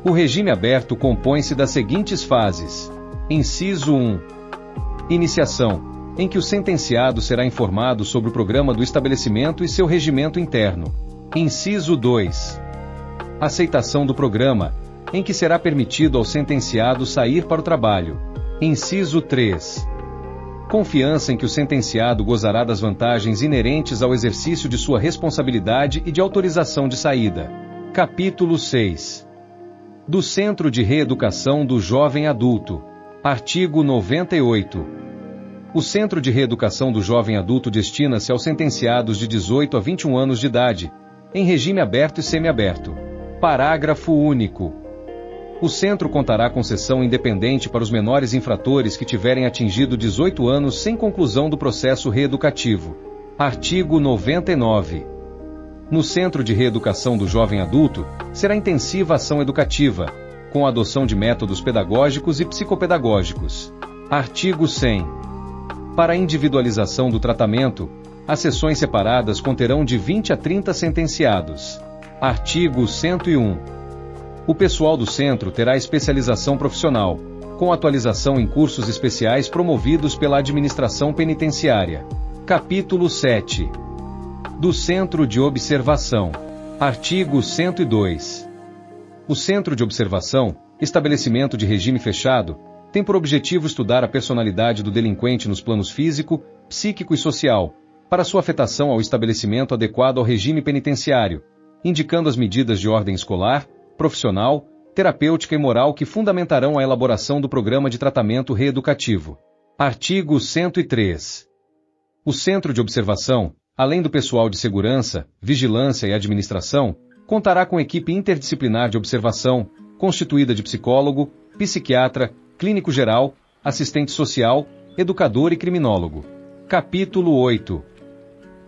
O regime aberto compõe-se das seguintes fases. Inciso 1. Iniciação, em que o sentenciado será informado sobre o programa do estabelecimento e seu regimento interno. Inciso 2. Aceitação do programa, em que será permitido ao sentenciado sair para o trabalho. Inciso 3. Confiança em que o sentenciado gozará das vantagens inerentes ao exercício de sua responsabilidade e de autorização de saída. Capítulo 6. Do Centro de Reeducação do Jovem Adulto. Artigo 98. O Centro de Reeducação do Jovem Adulto destina-se aos sentenciados de 18 a 21 anos de idade, em regime aberto e semiaberto. Parágrafo único. O centro contará com sessão independente para os menores infratores que tiverem atingido 18 anos sem conclusão do processo reeducativo. Artigo 99. No Centro de Reeducação do Jovem Adulto, será intensiva ação educativa, com a adoção de métodos pedagógicos e psicopedagógicos. Artigo 100. Para a individualização do tratamento, as sessões separadas conterão de 20 a 30 sentenciados. Artigo 101. O pessoal do centro terá especialização profissional, com atualização em cursos especiais promovidos pela administração penitenciária. Capítulo 7. Do Centro de Observação. Artigo 102. O Centro de Observação, estabelecimento de regime fechado, tem por objetivo estudar a personalidade do delinquente nos planos físico, psíquico e social, para sua afetação ao estabelecimento adequado ao regime penitenciário, indicando as medidas de ordem escolar, profissional, terapêutica e moral que fundamentarão a elaboração do programa de tratamento reeducativo. Artigo 103. O Centro de Observação, além do pessoal de segurança, vigilância e administração, contará com equipe interdisciplinar de observação, constituída de psicólogo, psiquiatra, clínico geral, assistente social, educador e criminólogo. Capítulo 8.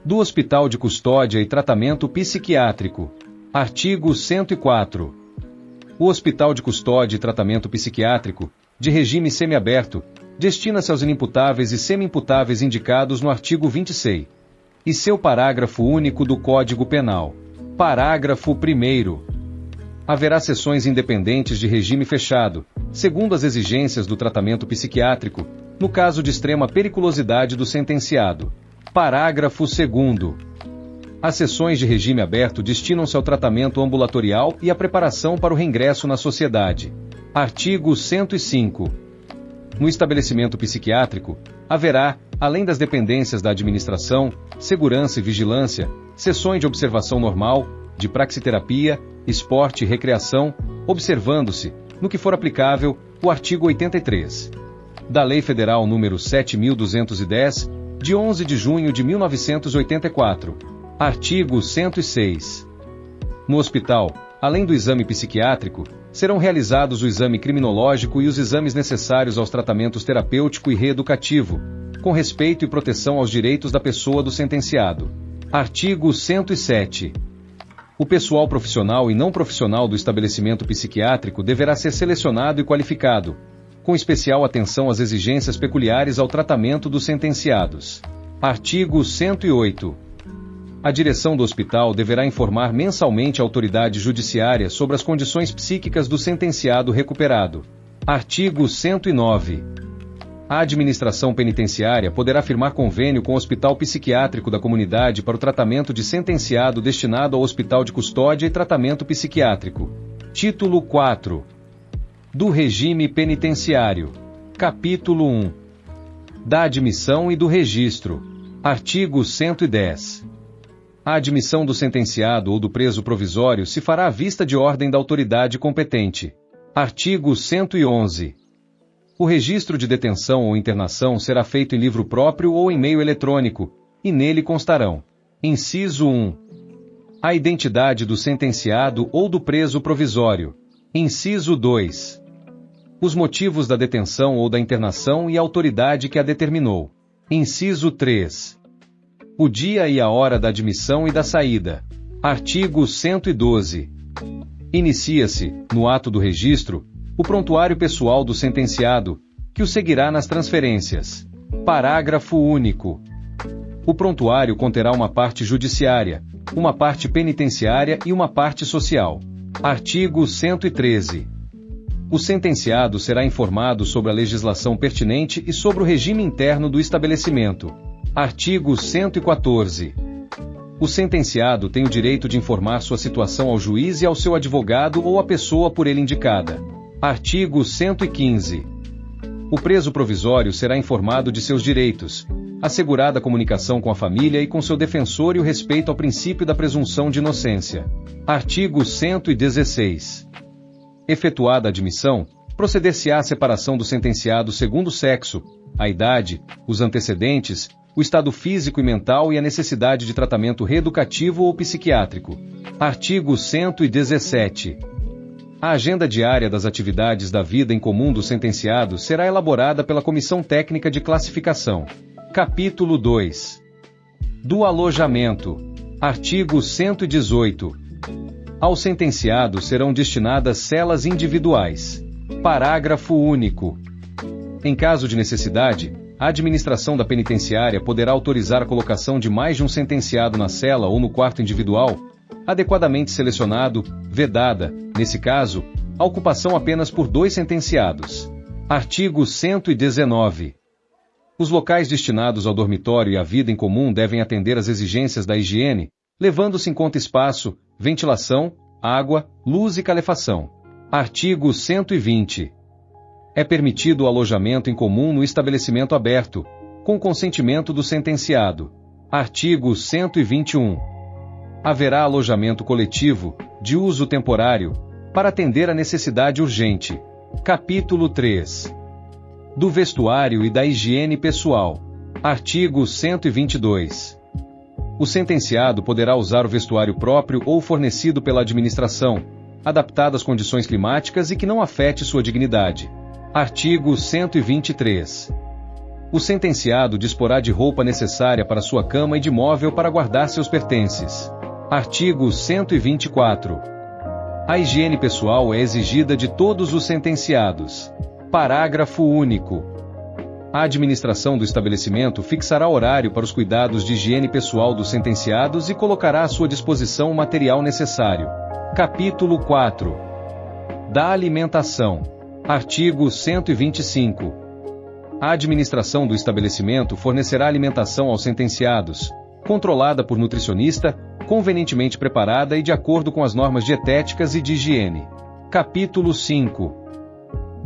Do Hospital de Custódia e Tratamento Psiquiátrico. Artigo 104. O Hospital de Custódia e Tratamento Psiquiátrico, de regime semiaberto, destina-se aos inimputáveis e semi-imputáveis indicados no artigo 26 e seu parágrafo único do Código Penal. Parágrafo 1º. Haverá sessões independentes de regime fechado, segundo as exigências do tratamento psiquiátrico, no caso de extrema periculosidade do sentenciado. Parágrafo 2º. As sessões de regime aberto destinam-se ao tratamento ambulatorial e à preparação para o reingresso na sociedade. Artigo 105. No estabelecimento psiquiátrico, haverá, além das dependências da administração, segurança e vigilância, sessões de observação normal, de praxiterapia, esporte e recreação, observando-se, no que for aplicável, o artigo 83 da Lei Federal nº 7.210, de 11 de junho de 1984. Artigo 106. No hospital, além do exame psiquiátrico, serão realizados o exame criminológico e os exames necessários aos tratamentos terapêutico e reeducativo, com respeito e proteção aos direitos da pessoa do sentenciado. Artigo 107. O pessoal profissional e não profissional do estabelecimento psiquiátrico deverá ser selecionado e qualificado, com especial atenção às exigências peculiares ao tratamento dos sentenciados. Artigo 108. A direção do hospital deverá informar mensalmente a autoridade judiciária sobre as condições psíquicas do sentenciado recuperado. Artigo 109. A administração penitenciária poderá firmar convênio com o Hospital Psiquiátrico da Comunidade para o tratamento de sentenciado destinado ao Hospital de Custódia e Tratamento Psiquiátrico. Título 4. Do Regime Penitenciário. Capítulo 1. Da admissão e do registro. Artigo 110. A admissão do sentenciado ou do preso provisório se fará à vista de ordem da autoridade competente. Artigo 111. O registro de detenção ou internação será feito em livro próprio ou em meio eletrônico, e nele constarão: inciso 1. A identidade do sentenciado ou do preso provisório. Inciso 2. Os motivos da detenção ou da internação e a autoridade que a determinou. Inciso 3. O dia e a hora da admissão e da saída. Artigo 112. Inicia-se, no ato do registro, o prontuário pessoal do sentenciado, que o seguirá nas transferências. Parágrafo único. O prontuário conterá uma parte judiciária, uma parte penitenciária e uma parte social. Artigo 113. O sentenciado será informado sobre a legislação pertinente e sobre o regime interno do estabelecimento. Artigo 114. O sentenciado tem o direito de informar sua situação ao juiz e ao seu advogado ou à pessoa por ele indicada. Artigo 115. O preso provisório será informado de seus direitos, assegurada a comunicação com a família e com seu defensor e o respeito ao princípio da presunção de inocência. Artigo 116. Efetuada a admissão, proceder-se-á à separação do sentenciado segundo o sexo, a idade, os antecedentes, o estado físico e mental e a necessidade de tratamento reeducativo ou psiquiátrico. Artigo 117. A agenda diária das atividades da vida em comum do sentenciado será elaborada pela Comissão Técnica de Classificação. Capítulo 2. Do alojamento. Artigo 118. Ao sentenciado serão destinadas celas individuais. Parágrafo único. Em caso de necessidade, a administração da penitenciária poderá autorizar a colocação de mais de um sentenciado na cela ou no quarto individual, adequadamente selecionado, vedada, nesse caso, a ocupação apenas por 2 sentenciados. Artigo 119. Os locais destinados ao dormitório e à vida em comum devem atender às exigências da higiene, levando-se em conta espaço, ventilação, água, luz e calefação. Artigo 120. É permitido o alojamento em comum no estabelecimento aberto, com consentimento do sentenciado. Artigo 121. Haverá alojamento coletivo, de uso temporário, para atender à necessidade urgente. Capítulo 3. Do vestuário e da higiene pessoal. Artigo 122. O sentenciado poderá usar o vestuário próprio ou fornecido pela administração, adaptado às condições climáticas e que não afete sua dignidade. Artigo 123. O sentenciado disporá de roupa necessária para sua cama e de móvel para guardar seus pertences. Artigo 124. A higiene pessoal é exigida de todos os sentenciados. Parágrafo único. A administração do estabelecimento fixará horário para os cuidados de higiene pessoal dos sentenciados e colocará à sua disposição o material necessário. Capítulo 4. Da alimentação. Artigo 125. A administração do estabelecimento fornecerá alimentação aos sentenciados, controlada por nutricionista, convenientemente preparada e de acordo com as normas dietéticas e de higiene. Capítulo 5.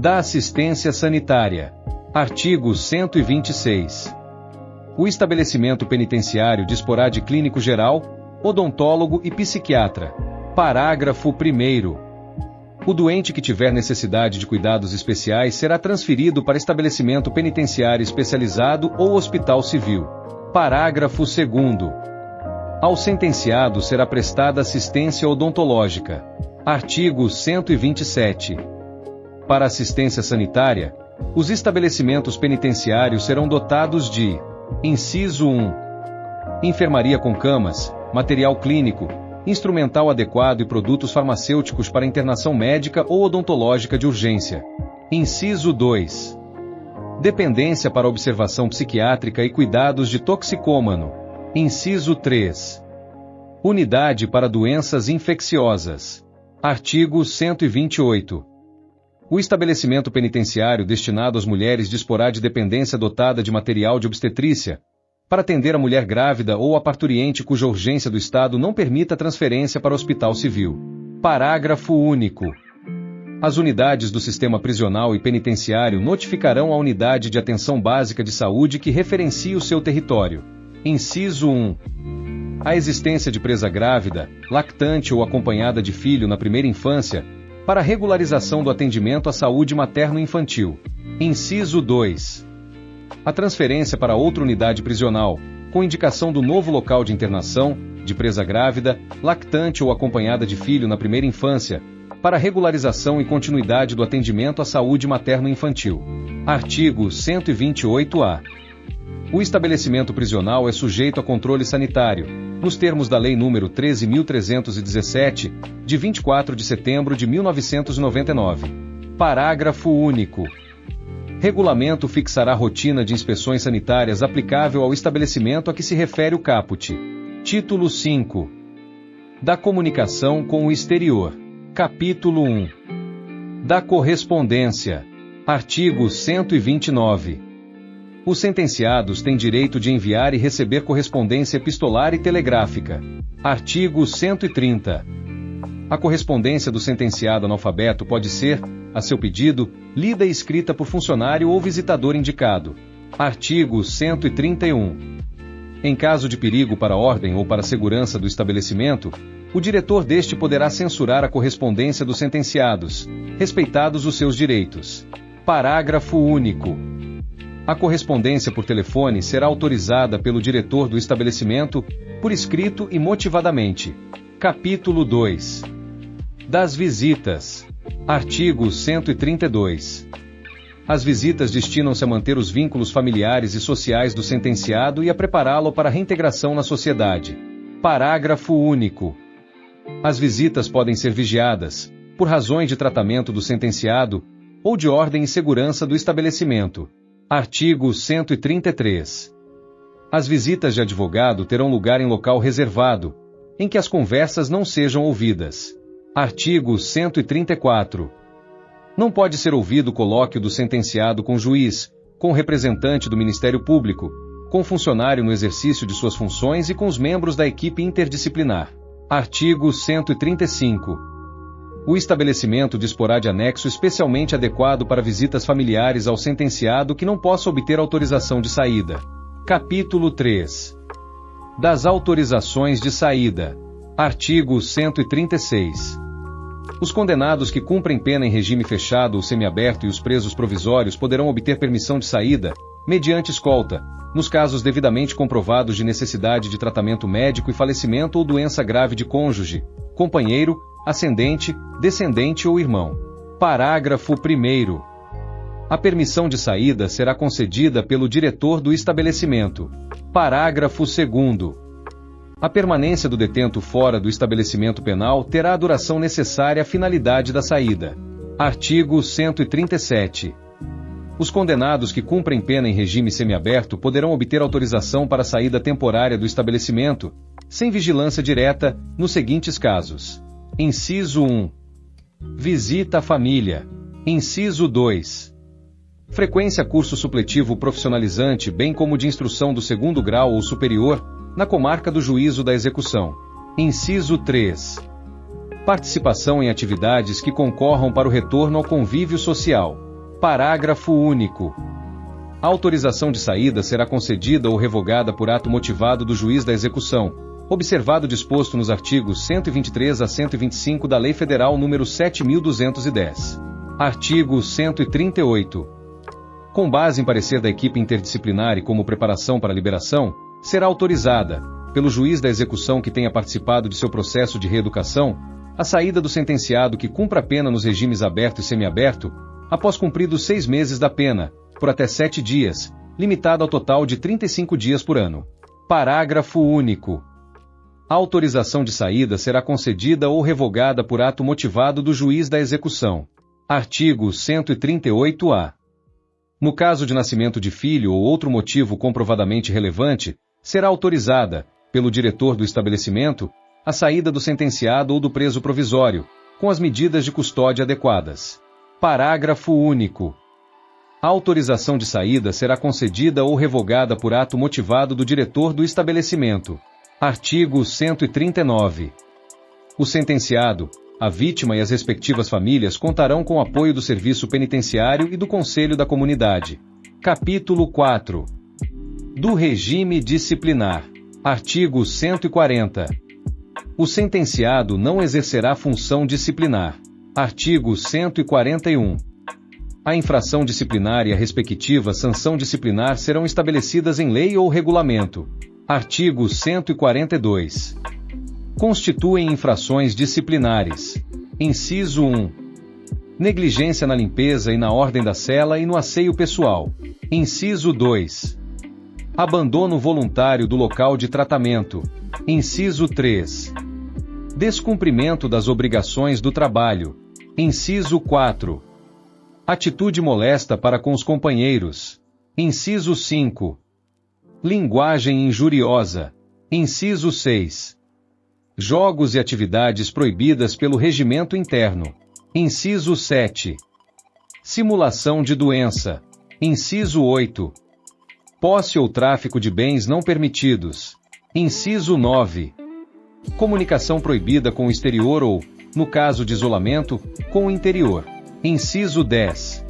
da assistência sanitária. Artigo 126. O estabelecimento penitenciário disporá de clínico geral, odontólogo e psiquiatra. Parágrafo 1º. O doente que tiver necessidade de cuidados especiais será transferido para estabelecimento penitenciário especializado ou hospital civil. Parágrafo 2º. Ao sentenciado será prestada assistência odontológica. Artigo 127. Para assistência sanitária, os estabelecimentos penitenciários serão dotados de: inciso 1. Enfermaria com camas, material clínico, instrumental adequado e produtos farmacêuticos para internação médica ou odontológica de urgência. Inciso 2. Dependência para observação psiquiátrica e cuidados de toxicômano. Inciso 3. Unidade para doenças infecciosas. Artigo 128. O estabelecimento penitenciário destinado às mulheres disporá de dependência dotada de material de obstetrícia, para atender a mulher grávida ou a parturiente cuja urgência do Estado não permita transferência para o hospital civil. Parágrafo único. As unidades do sistema prisional e penitenciário notificarão a unidade de atenção básica de saúde que referencie o seu território. Inciso 1. A existência de presa grávida, lactante ou acompanhada de filho na primeira infância, para regularização do atendimento à saúde materno-infantil. Inciso 2. A transferência para outra unidade prisional, com indicação do novo local de internação, de presa grávida, lactante ou acompanhada de filho na primeira infância, para regularização e continuidade do atendimento à saúde materno-infantil. Artigo 128-A. O estabelecimento prisional é sujeito a controle sanitário, nos termos da Lei nº 13.317, de 24 de setembro de 1999. Parágrafo único. Regulamento fixará rotina de inspeções sanitárias aplicável ao estabelecimento a que se refere o caput. Título 5. Da comunicação com o exterior. Capítulo 1. Da correspondência. Artigo 129. Os sentenciados têm direito de enviar e receber correspondência epistolar e telegráfica. Artigo 130. A correspondência do sentenciado analfabeto pode ser, a seu pedido, lida e escrita por funcionário ou visitador indicado. Artigo 131. Em caso de perigo para a ordem ou para a segurança do estabelecimento, o diretor deste poderá censurar a correspondência dos sentenciados, respeitados os seus direitos. Parágrafo único. A correspondência por telefone será autorizada pelo diretor do estabelecimento, por escrito e motivadamente. Capítulo 2. Das visitas. Artigo 132. As visitas destinam-se a manter os vínculos familiares e sociais do sentenciado e a prepará-lo para a reintegração na sociedade. Parágrafo único. As visitas podem ser vigiadas, por razões de tratamento do sentenciado, ou de ordem e segurança do estabelecimento. Artigo 133. As visitas de advogado terão lugar em local reservado, em que as conversas não sejam ouvidas. Artigo 134. Não pode ser ouvido o colóquio do sentenciado com juiz, com representante do Ministério Público, com funcionário no exercício de suas funções e com os membros da equipe interdisciplinar. Artigo 135. O estabelecimento disporá de anexo especialmente adequado para visitas familiares ao sentenciado que não possa obter autorização de saída. Capítulo 3. Das autorizações de saída. Artigo 136. Os condenados que cumprem pena em regime fechado ou semiaberto e os presos provisórios poderão obter permissão de saída, mediante escolta, nos casos devidamente comprovados de necessidade de tratamento médico e falecimento ou doença grave de cônjuge, companheiro, ascendente, descendente ou irmão. Parágrafo 1º. A permissão de saída será concedida pelo diretor do estabelecimento. Parágrafo 2º. A permanência do detento fora do estabelecimento penal terá a duração necessária à finalidade da saída. Artigo 137. Os condenados que cumprem pena em regime semiaberto poderão obter autorização para saída temporária do estabelecimento, sem vigilância direta, nos seguintes casos. Inciso 1. Visita à família. Inciso 2. Frequência curso supletivo profissionalizante bem como de instrução do segundo grau ou superior, na comarca do juízo da execução. Inciso 3. Participação em atividades que concorram para o retorno ao convívio social. Parágrafo único. A autorização de saída será concedida ou revogada por ato motivado do juiz da execução, observado o disposto nos artigos 123 a 125 da Lei Federal nº 7.210. Artigo 138. Com base em parecer da equipe interdisciplinar e como preparação para a liberação, será autorizada, pelo juiz da execução que tenha participado de seu processo de reeducação, a saída do sentenciado que cumpra a pena nos regimes aberto e semiaberto, após cumpridos 6 meses da pena, por até 7 dias, limitado ao total de 35 dias por ano. Parágrafo único. A autorização de saída será concedida ou revogada por ato motivado do juiz da execução. Artigo 138-A. No caso de nascimento de filho ou outro motivo comprovadamente relevante, será autorizada, pelo diretor do estabelecimento, a saída do sentenciado ou do preso provisório, com as medidas de custódia adequadas. Parágrafo único. A autorização de saída será concedida ou revogada por ato motivado do diretor do estabelecimento. Artigo 139. O sentenciado, a vítima e as respectivas famílias contarão com o apoio do Serviço Penitenciário e do Conselho da Comunidade. Capítulo 4. Do regime disciplinar. Artigo 140. O sentenciado não exercerá função disciplinar. Artigo 141. A infração disciplinar e a respectiva sanção disciplinar serão estabelecidas em lei ou regulamento. Artigo 142. Constituem infrações disciplinares. Inciso 1. Negligência na limpeza e na ordem da cela e no asseio pessoal. Inciso 2. Abandono voluntário do local de tratamento. Inciso 3. Descumprimento das obrigações do trabalho. Inciso 4. Atitude molesta para com os companheiros. Inciso 5. Linguagem injuriosa. Inciso 6. Jogos e atividades proibidas pelo regimento interno. Inciso 7. Simulação de doença. Inciso 8. Posse ou tráfico de bens não permitidos. Inciso 9. Comunicação proibida com o exterior ou, no caso de isolamento, com o interior. Inciso 10.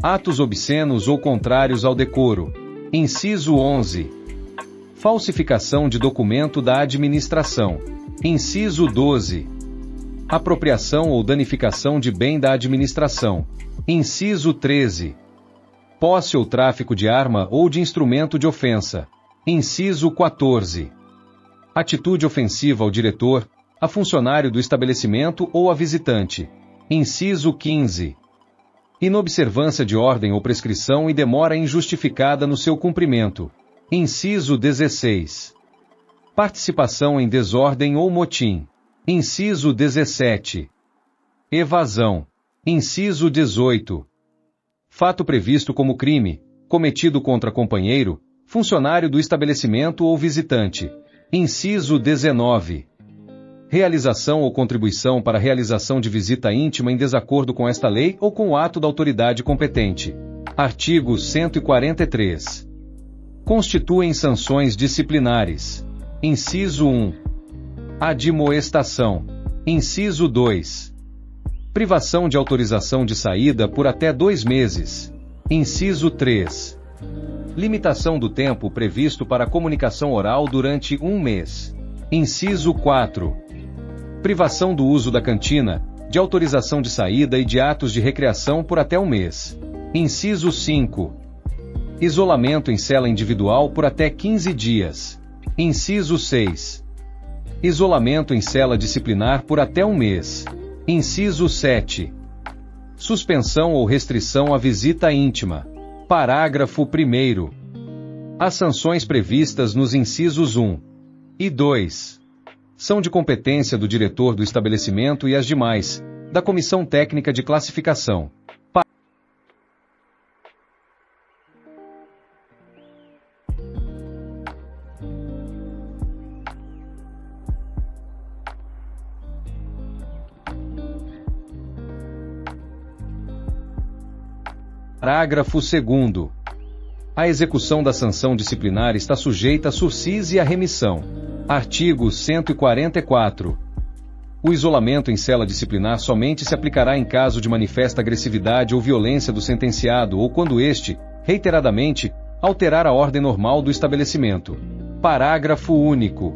Atos obscenos ou contrários ao decoro. Inciso 11. Falsificação de documento da administração. Inciso 12. Apropriação ou danificação de bem da administração. Inciso 13. Posse ou tráfico de arma ou de instrumento de ofensa. Inciso 14. Atitude ofensiva ao diretor, a funcionário do estabelecimento ou a visitante. Inciso 15. Inobservância de ordem ou prescrição e demora injustificada no seu cumprimento. Inciso 16. Participação em desordem ou motim. Inciso 17. Evasão. Inciso 18. Fato previsto como crime, cometido contra companheiro, funcionário do estabelecimento ou visitante. Inciso 19. Realização ou contribuição para a realização de visita íntima em desacordo com esta lei ou com o ato da autoridade competente. Artigo 143. Constituem sanções disciplinares. Inciso 1. Admoestação. Inciso 2. Privação de autorização de saída por até 2 meses. Inciso 3. Limitação do tempo previsto para comunicação oral durante 1 mês. Inciso 4. Privação do uso da cantina, de autorização de saída e de atos de recreação por até 1 mês. Inciso 5. Isolamento em cela individual por até 15 dias. Inciso 6. Isolamento em cela disciplinar por até 1 mês. Inciso 7. Suspensão ou restrição à visita íntima. Parágrafo 1º. As sanções previstas nos incisos 1 e 2 são de competência do diretor do estabelecimento e as demais, da Comissão Técnica de Classificação. Parágrafo 2º. A execução da sanção disciplinar está sujeita a sursis e à remissão. Artigo 144. O isolamento em cela disciplinar somente se aplicará em caso de manifesta agressividade ou violência do sentenciado ou quando este, reiteradamente, alterar a ordem normal do estabelecimento. Parágrafo único.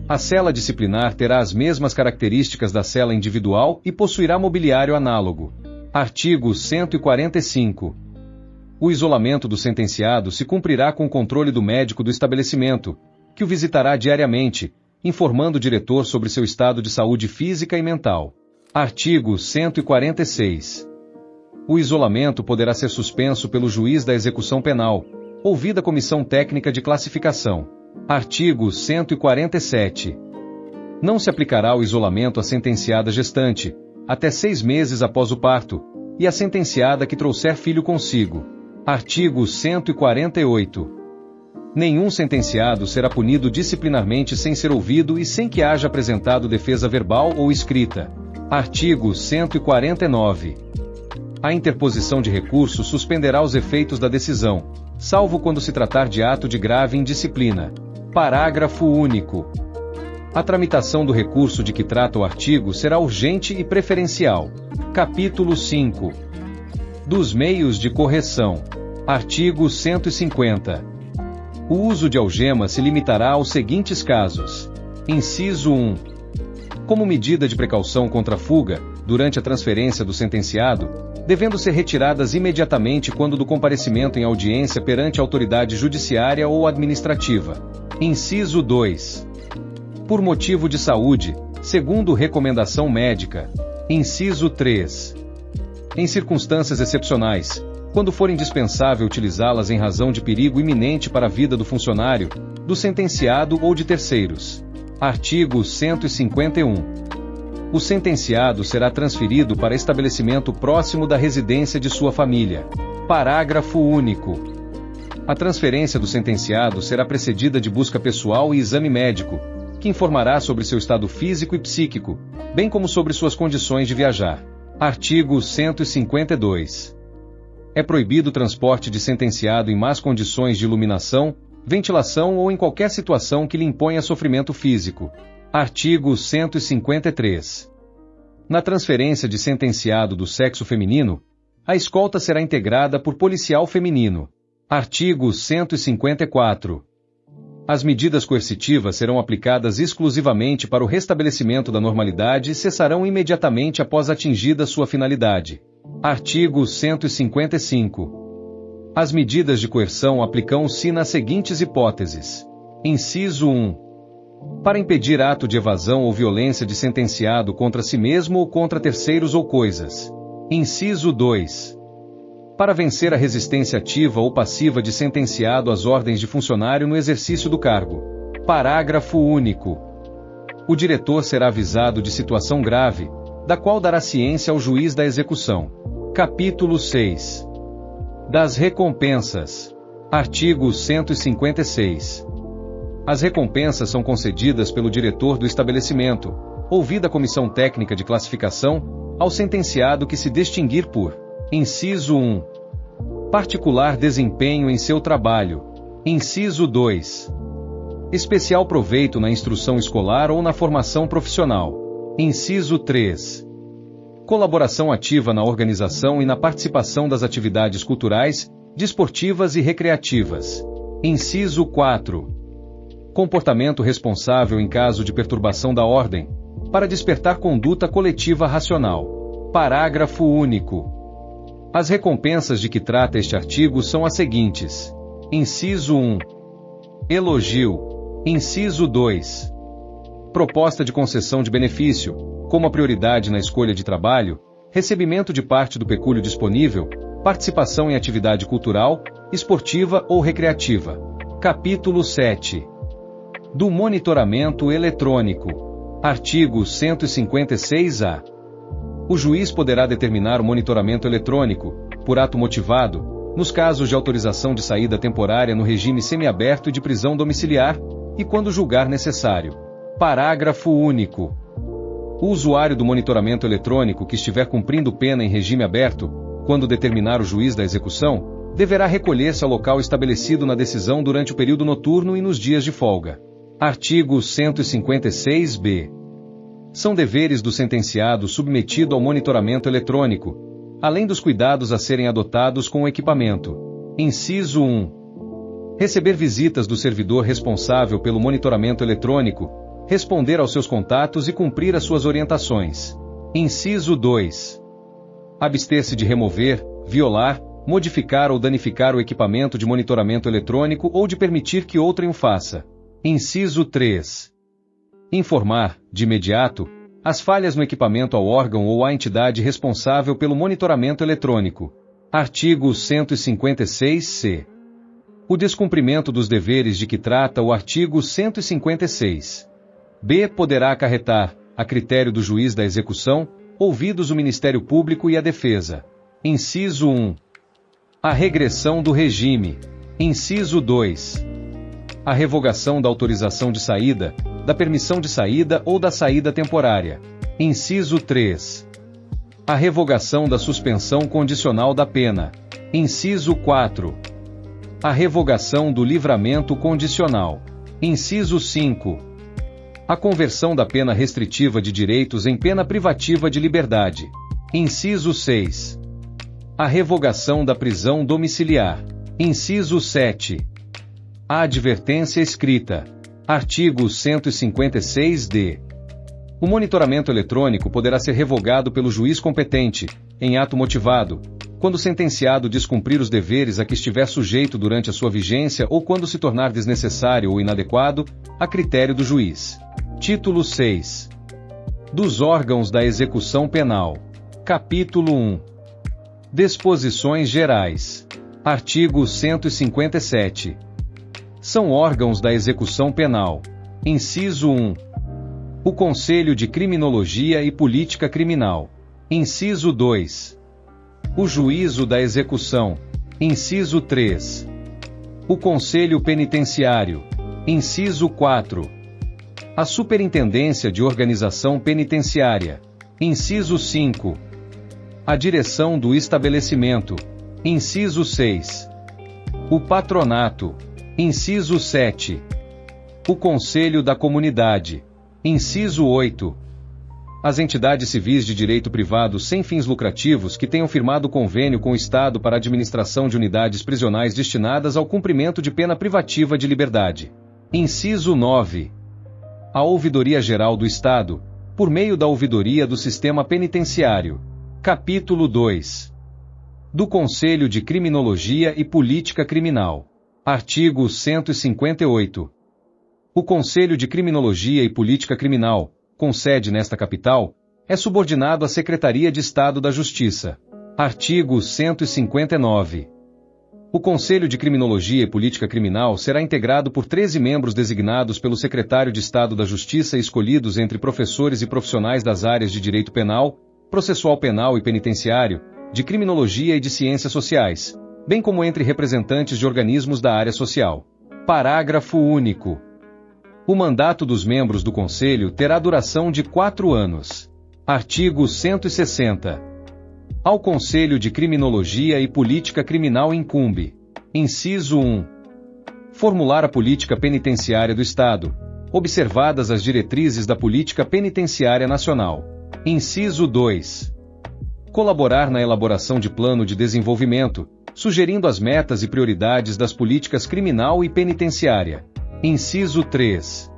A cela disciplinar terá as mesmas características da cela individual e possuirá mobiliário análogo. Artigo 145. O isolamento do sentenciado se cumprirá com o controle do médico do estabelecimento, que o visitará diariamente, informando o diretor sobre seu estado de saúde física e mental. Artigo 146. O isolamento poderá ser suspenso pelo juiz da execução penal, ouvida a comissão técnica de classificação. Artigo 147. Não se aplicará o isolamento à sentenciada gestante, até 6 meses após o parto, e à sentenciada que trouxer filho consigo. Artigo 148. Nenhum sentenciado será punido disciplinarmente sem ser ouvido e sem que haja apresentado defesa verbal ou escrita. Artigo 149. A interposição de recurso suspenderá os efeitos da decisão, salvo quando se tratar de ato de grave indisciplina. Parágrafo único. A tramitação do recurso de que trata o artigo será urgente e preferencial. Capítulo 5. Dos meios de correção. Artigo 150. O uso de algema se limitará aos seguintes casos. Inciso 1. Como medida de precaução contra a fuga, durante a transferência do sentenciado, devendo ser retiradas imediatamente quando do comparecimento em audiência perante a autoridade judiciária ou administrativa. Inciso 2. Por motivo de saúde, segundo recomendação médica. Inciso 3. Em circunstâncias excepcionais, quando for indispensável utilizá-las em razão de perigo iminente para a vida do funcionário, do sentenciado ou de terceiros. Artigo 151. O sentenciado será transferido para estabelecimento próximo da residência de sua família. Parágrafo único. A transferência do sentenciado será precedida de busca pessoal e exame médico, que informará sobre seu estado físico e psíquico, bem como sobre suas condições de viajar. Artigo 152. É proibido o transporte de sentenciado em más condições de iluminação, ventilação ou em qualquer situação que lhe imponha sofrimento físico. Artigo 153. Na transferência de sentenciado do sexo feminino, a escolta será integrada por policial feminino. Artigo 154. As medidas coercitivas serão aplicadas exclusivamente para o restabelecimento da normalidade e cessarão imediatamente após atingida sua finalidade. Artigo 155. As medidas de coerção aplicam-se nas seguintes hipóteses. Inciso 1. Para impedir ato de evasão ou violência de sentenciado contra si mesmo ou contra terceiros ou coisas. Inciso 2. Para vencer a resistência ativa ou passiva de sentenciado às ordens de funcionário no exercício do cargo. Parágrafo único. O diretor será avisado de situação grave, da qual dará ciência ao juiz da execução. Capítulo 6. Das recompensas. Artigo 156. As recompensas são concedidas pelo diretor do estabelecimento, ouvida a comissão técnica de classificação, ao sentenciado que se distinguir por: inciso 1. Particular desempenho em seu trabalho. Inciso 2. Especial proveito na instrução escolar ou na formação profissional. Inciso 3. Colaboração ativa na organização e na participação das atividades culturais, desportivas e recreativas. Inciso 4. Comportamento responsável em caso de perturbação da ordem, para despertar conduta coletiva racional. Parágrafo único. As recompensas de que trata este artigo são as seguintes. Inciso 1. Elogio. Inciso 2. Proposta de concessão de benefício, como a prioridade na escolha de trabalho, recebimento de parte do pecúlio disponível, participação em atividade cultural, esportiva ou recreativa. Capítulo 7. Do monitoramento eletrônico. Artigo 156-A. O juiz poderá determinar o monitoramento eletrônico, por ato motivado, nos casos de autorização de saída temporária no regime semiaberto e de prisão domiciliar, e quando julgar necessário. Parágrafo único. O usuário do monitoramento eletrônico que estiver cumprindo pena em regime aberto, quando determinar o juiz da execução, deverá recolher-se ao local estabelecido na decisão durante o período noturno e nos dias de folga. Artigo 156-B. São deveres do sentenciado submetido ao monitoramento eletrônico, além dos cuidados a serem adotados com o equipamento. Inciso 1. Receber visitas do servidor responsável pelo monitoramento eletrônico, responder aos seus contatos e cumprir as suas orientações. Inciso 2. Abster-se de remover, violar, modificar ou danificar o equipamento de monitoramento eletrônico ou de permitir que outrem o faça. Inciso 3. Informar, de imediato, as falhas no equipamento ao órgão ou à entidade responsável pelo monitoramento eletrônico. Artigo 156-C. O descumprimento dos deveres de que trata o artigo 156-B poderá acarretar, a critério do juiz da execução, ouvidos o Ministério Público e a Defesa. Inciso 1. A regressão do regime. Inciso 2. A revogação da autorização de saída, da permissão de saída ou da saída temporária. Inciso 3. A revogação da suspensão condicional da pena. Inciso 4. A revogação do livramento condicional. Inciso 5. A conversão da pena restritiva de direitos em pena privativa de liberdade. Inciso 6. A revogação da prisão domiciliar. Inciso 7. A advertência escrita. Artigo 156-D. O monitoramento eletrônico poderá ser revogado pelo juiz competente, em ato motivado, quando o sentenciado descumprir os deveres a que estiver sujeito durante a sua vigência ou quando se tornar desnecessário ou inadequado, a critério do juiz. Título 6. Dos órgãos da execução penal. Capítulo 1. Disposições gerais. Artigo 157. São órgãos da execução penal. Inciso 1. O Conselho de Criminologia e Política Criminal. Inciso 2. O Juízo da Execução. Inciso 3. O Conselho Penitenciário. Inciso 4. A Superintendência de Organização Penitenciária. Inciso 5. A Direção do Estabelecimento. Inciso 6. O Patronato. Inciso 7. O Conselho da Comunidade. Inciso 8. As entidades civis de direito privado sem fins lucrativos que tenham firmado convênio com o Estado para a administração de unidades prisionais destinadas ao cumprimento de pena privativa de liberdade. Inciso 9. A Ouvidoria Geral do Estado, por meio da Ouvidoria do Sistema Penitenciário. Capítulo 2. Do Conselho de Criminologia e Política Criminal. Artigo 158. O Conselho de Criminologia e Política Criminal, com sede nesta capital, é subordinado à Secretaria de Estado da Justiça. Artigo 159. O Conselho de Criminologia e Política Criminal será integrado por 13 membros designados pelo Secretário de Estado da Justiça e escolhidos entre professores e profissionais das áreas de Direito Penal, Processual Penal e Penitenciário, de Criminologia e de Ciências Sociais, bem como entre representantes de organismos da área social. Parágrafo único. O mandato dos membros do Conselho terá duração de 4 anos. Artigo 160. Ao Conselho de Criminologia e Política Criminal incumbe: inciso 1. Formular a política penitenciária do Estado, observadas as diretrizes da Política Penitenciária Nacional. Inciso 2. Colaborar na elaboração de plano de desenvolvimento, sugerindo as metas e prioridades das políticas criminal e penitenciária. Inciso 3.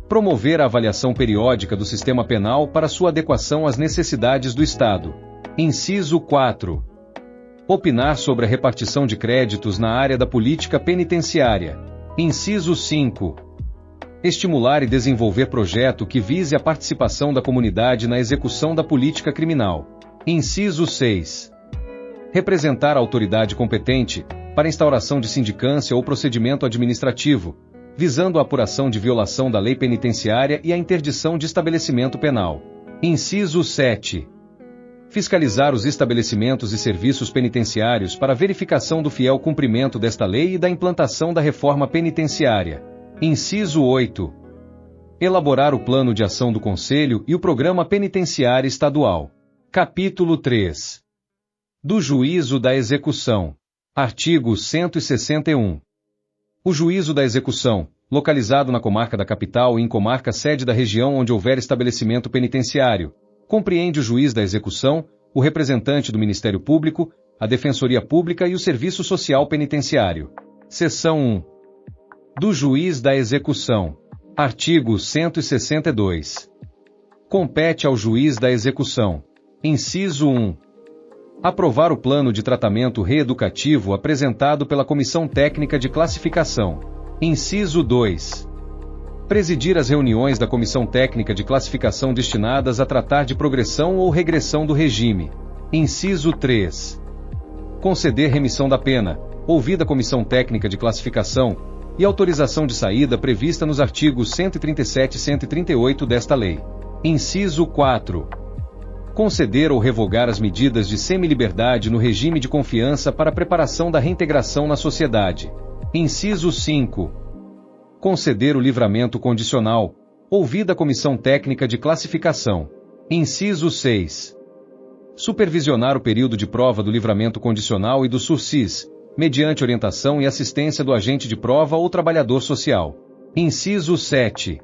Promover a avaliação periódica do sistema penal para sua adequação às necessidades do Estado. Inciso 4. Opinar sobre a repartição de créditos na área da política penitenciária. Inciso 5. Estimular e desenvolver projeto que vise a participação da comunidade na execução da política criminal. Inciso 6. Representar a autoridade competente para instauração de sindicância ou procedimento administrativo, visando a apuração de violação da lei penitenciária e a interdição de estabelecimento penal. Inciso 7. Fiscalizar os estabelecimentos e serviços penitenciários para verificação do fiel cumprimento desta lei e da implantação da reforma penitenciária. Inciso 8. Elaborar o plano de ação do Conselho e o programa penitenciário estadual. Capítulo 3. Do Juízo da Execução. Artigo 161. O juízo da execução, localizado na comarca da capital e em comarca sede da região onde houver estabelecimento penitenciário. Compreende o juiz da execução, o representante do Ministério Público, a Defensoria Pública e o Serviço Social Penitenciário. Seção 1. Do juiz da execução. Artigo 162. Compete ao juiz da execução. Inciso 1. Aprovar o plano de tratamento reeducativo apresentado pela Comissão Técnica de Classificação. Inciso 2. Presidir as reuniões da Comissão Técnica de Classificação destinadas a tratar de progressão ou regressão do regime. Inciso 3. Conceder remissão da pena, ouvida a Comissão Técnica de Classificação, e autorização de saída prevista nos artigos 137 e 138 desta lei. Inciso 4. Conceder ou revogar as medidas de semiliberdade no regime de confiança para a preparação da reintegração na sociedade. Inciso 5. Conceder o livramento condicional, ouvida a Comissão Técnica de Classificação. Inciso 6. Supervisionar o período de prova do livramento condicional e do sursis, mediante orientação e assistência do agente de prova ou trabalhador social. Inciso 7.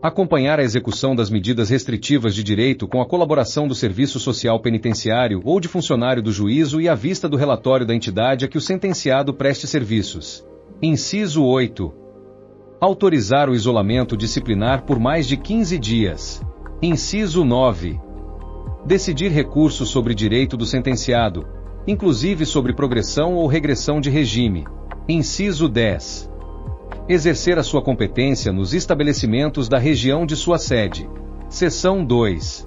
Acompanhar a execução das medidas restritivas de direito com a colaboração do Serviço Social Penitenciário ou de funcionário do juízo e à vista do relatório da entidade a que o sentenciado preste serviços. Inciso 8. Autorizar o isolamento disciplinar por mais de 15 dias. Inciso 9. Decidir recurso sobre direito do sentenciado, inclusive sobre progressão ou regressão de regime. Inciso 10. Exercer a sua competência nos estabelecimentos da região de sua sede. Seção 2.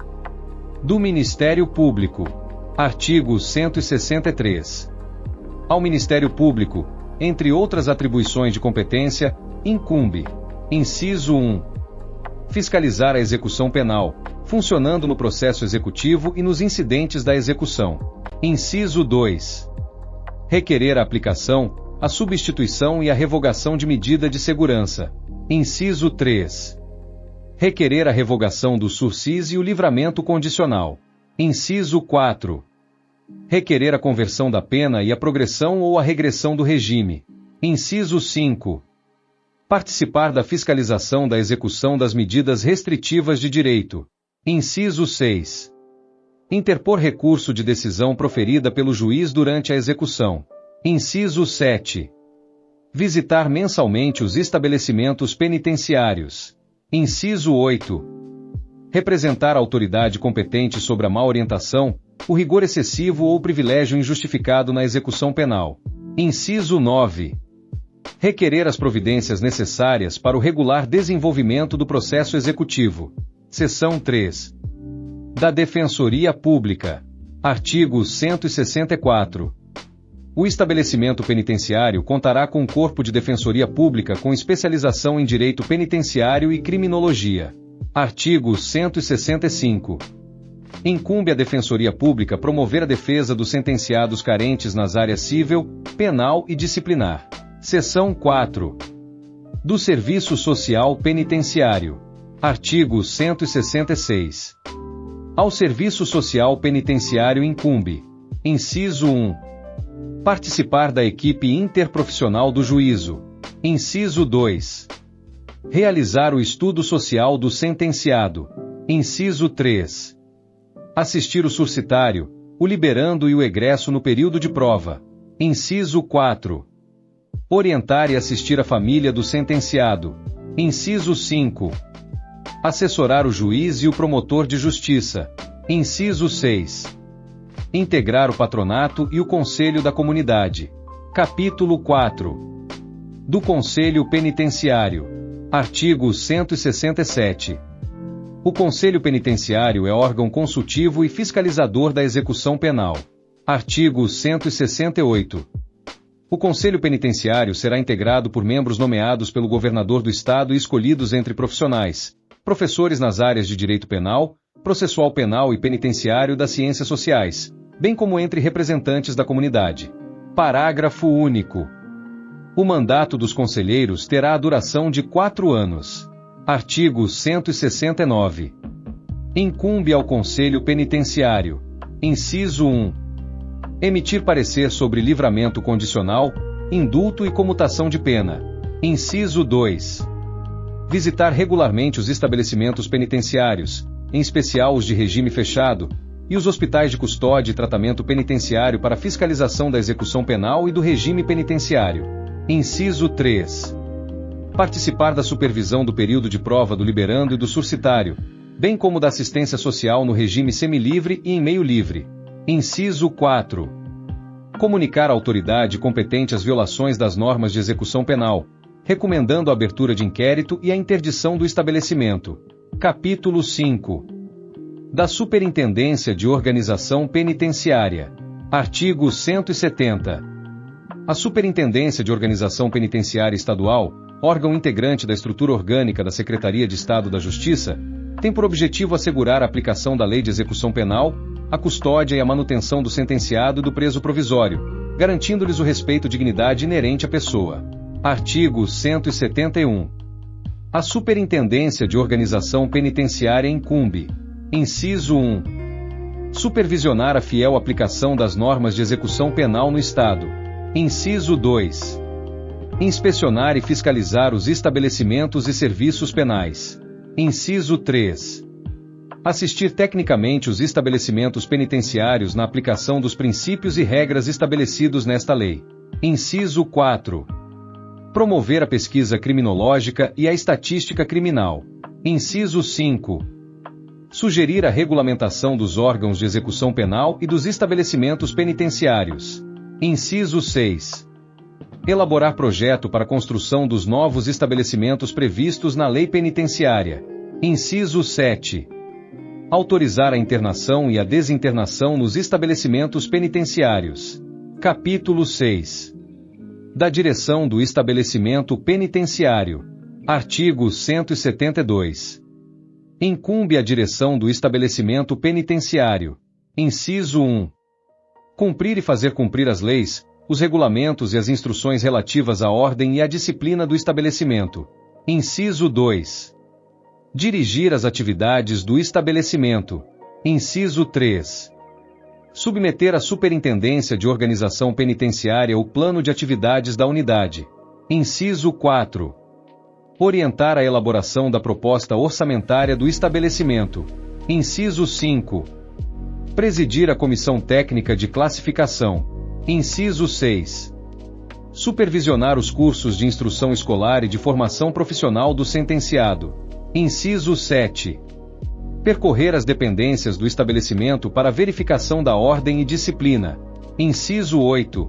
Do Ministério Público. Artigo 163. Ao Ministério Público, entre outras atribuições de competência, incumbe: inciso 1. Fiscalizar a execução penal, funcionando no processo executivo e nos incidentes da execução. Inciso 2. Requerer a aplicação, a substituição e a revogação de medida de segurança. Inciso 3. Requerer a revogação do sursis e o livramento condicional. Inciso 4. Requerer a conversão da pena e a progressão ou a regressão do regime. Inciso 5. Participar da fiscalização da execução das medidas restritivas de direito. Inciso 6. Interpor recurso de decisão proferida pelo juiz durante a execução. Inciso 7. Visitar mensalmente os estabelecimentos penitenciários. Inciso 8. Representar a autoridade competente sobre a má orientação, o rigor excessivo ou privilégio injustificado na execução penal. Inciso 9. Requerer as providências necessárias para o regular desenvolvimento do processo executivo. Seção 3. Da Defensoria Pública. Artigo 164. O estabelecimento penitenciário contará com um corpo de defensoria pública com especialização em direito penitenciário e criminologia. Artigo 165. Incumbe à Defensoria Pública promover a defesa dos sentenciados carentes nas áreas civil, penal e disciplinar. Seção 4. Do Serviço Social Penitenciário. Artigo 166. Ao Serviço Social Penitenciário incumbe: inciso 1. Participar da equipe interprofissional do juízo. Inciso 2. Realizar o estudo social do sentenciado. Inciso 3. Assistir o sursitário, o liberando e o egresso no período de prova. Inciso 4. Orientar e assistir a família do sentenciado. Inciso 5. Assessorar o juiz e o promotor de justiça. Inciso 6. Integrar o patronato e o conselho da comunidade. Capítulo 4. Do Conselho Penitenciário. Artigo 167. O Conselho Penitenciário é órgão consultivo e fiscalizador da execução penal. Artigo 168. O Conselho Penitenciário será integrado por membros nomeados pelo governador do Estado e escolhidos entre profissionais, professores nas áreas de direito penal, processual penal e penitenciário das ciências sociais, bem como entre representantes da comunidade. Parágrafo único. O mandato dos conselheiros terá a duração de 4 anos. Artigo 169. Incumbe ao Conselho Penitenciário: inciso 1. Emitir parecer sobre livramento condicional, indulto e comutação de pena. Inciso 2. Visitar regularmente os estabelecimentos penitenciários, em especial os de regime fechado, e os hospitais de custódia e tratamento penitenciário para fiscalização da execução penal e do regime penitenciário. Inciso 3. Participar da supervisão do período de prova do liberando e do sursitário, bem como da assistência social no regime semilivre e em meio livre. Inciso 4. Comunicar à autoridade competente as violações das normas de execução penal, recomendando a abertura de inquérito e a interdição do estabelecimento. Capítulo 5. Da Superintendência de Organização Penitenciária. Artigo 170. A Superintendência de Organização Penitenciária Estadual, órgão integrante da estrutura orgânica da Secretaria de Estado da Justiça, tem por objetivo assegurar a aplicação da Lei de Execução Penal, a custódia e a manutenção do sentenciado e do preso provisório, garantindo-lhes o respeito e dignidade inerente à pessoa. Artigo 171. A Superintendência de Organização Penitenciária incumbe: Inciso 1. Supervisionar a fiel aplicação das normas de execução penal no Estado. Inciso 2. Inspecionar e fiscalizar os estabelecimentos e serviços penais. Inciso 3. Assistir tecnicamente os estabelecimentos penitenciários na aplicação dos princípios e regras estabelecidos nesta lei. Inciso 4. Promover a pesquisa criminológica e a estatística criminal. Inciso 5. Sugerir a regulamentação dos órgãos de execução penal e dos estabelecimentos penitenciários. Inciso 6. Elaborar projeto para a construção dos novos estabelecimentos previstos na Lei Penitenciária. Inciso 7. Autorizar a internação e a desinternação nos estabelecimentos penitenciários. Capítulo 6. Da Direção do Estabelecimento Penitenciário. Artigo 172. Incumbe à direção do estabelecimento penitenciário. Inciso 1. Cumprir e fazer cumprir as leis, os regulamentos e as instruções relativas à ordem e à disciplina do estabelecimento. Inciso 2. Dirigir as atividades do estabelecimento. Inciso 3. Submeter à Superintendência de Organização Penitenciária o plano de atividades da unidade. Inciso 4. Orientar a elaboração da proposta orçamentária do estabelecimento. Inciso 5. Presidir a Comissão Técnica de Classificação. Inciso 6. Supervisionar os cursos de instrução escolar e de formação profissional do sentenciado. Inciso 7. Percorrer as dependências do estabelecimento para verificação da ordem e disciplina. Inciso 8.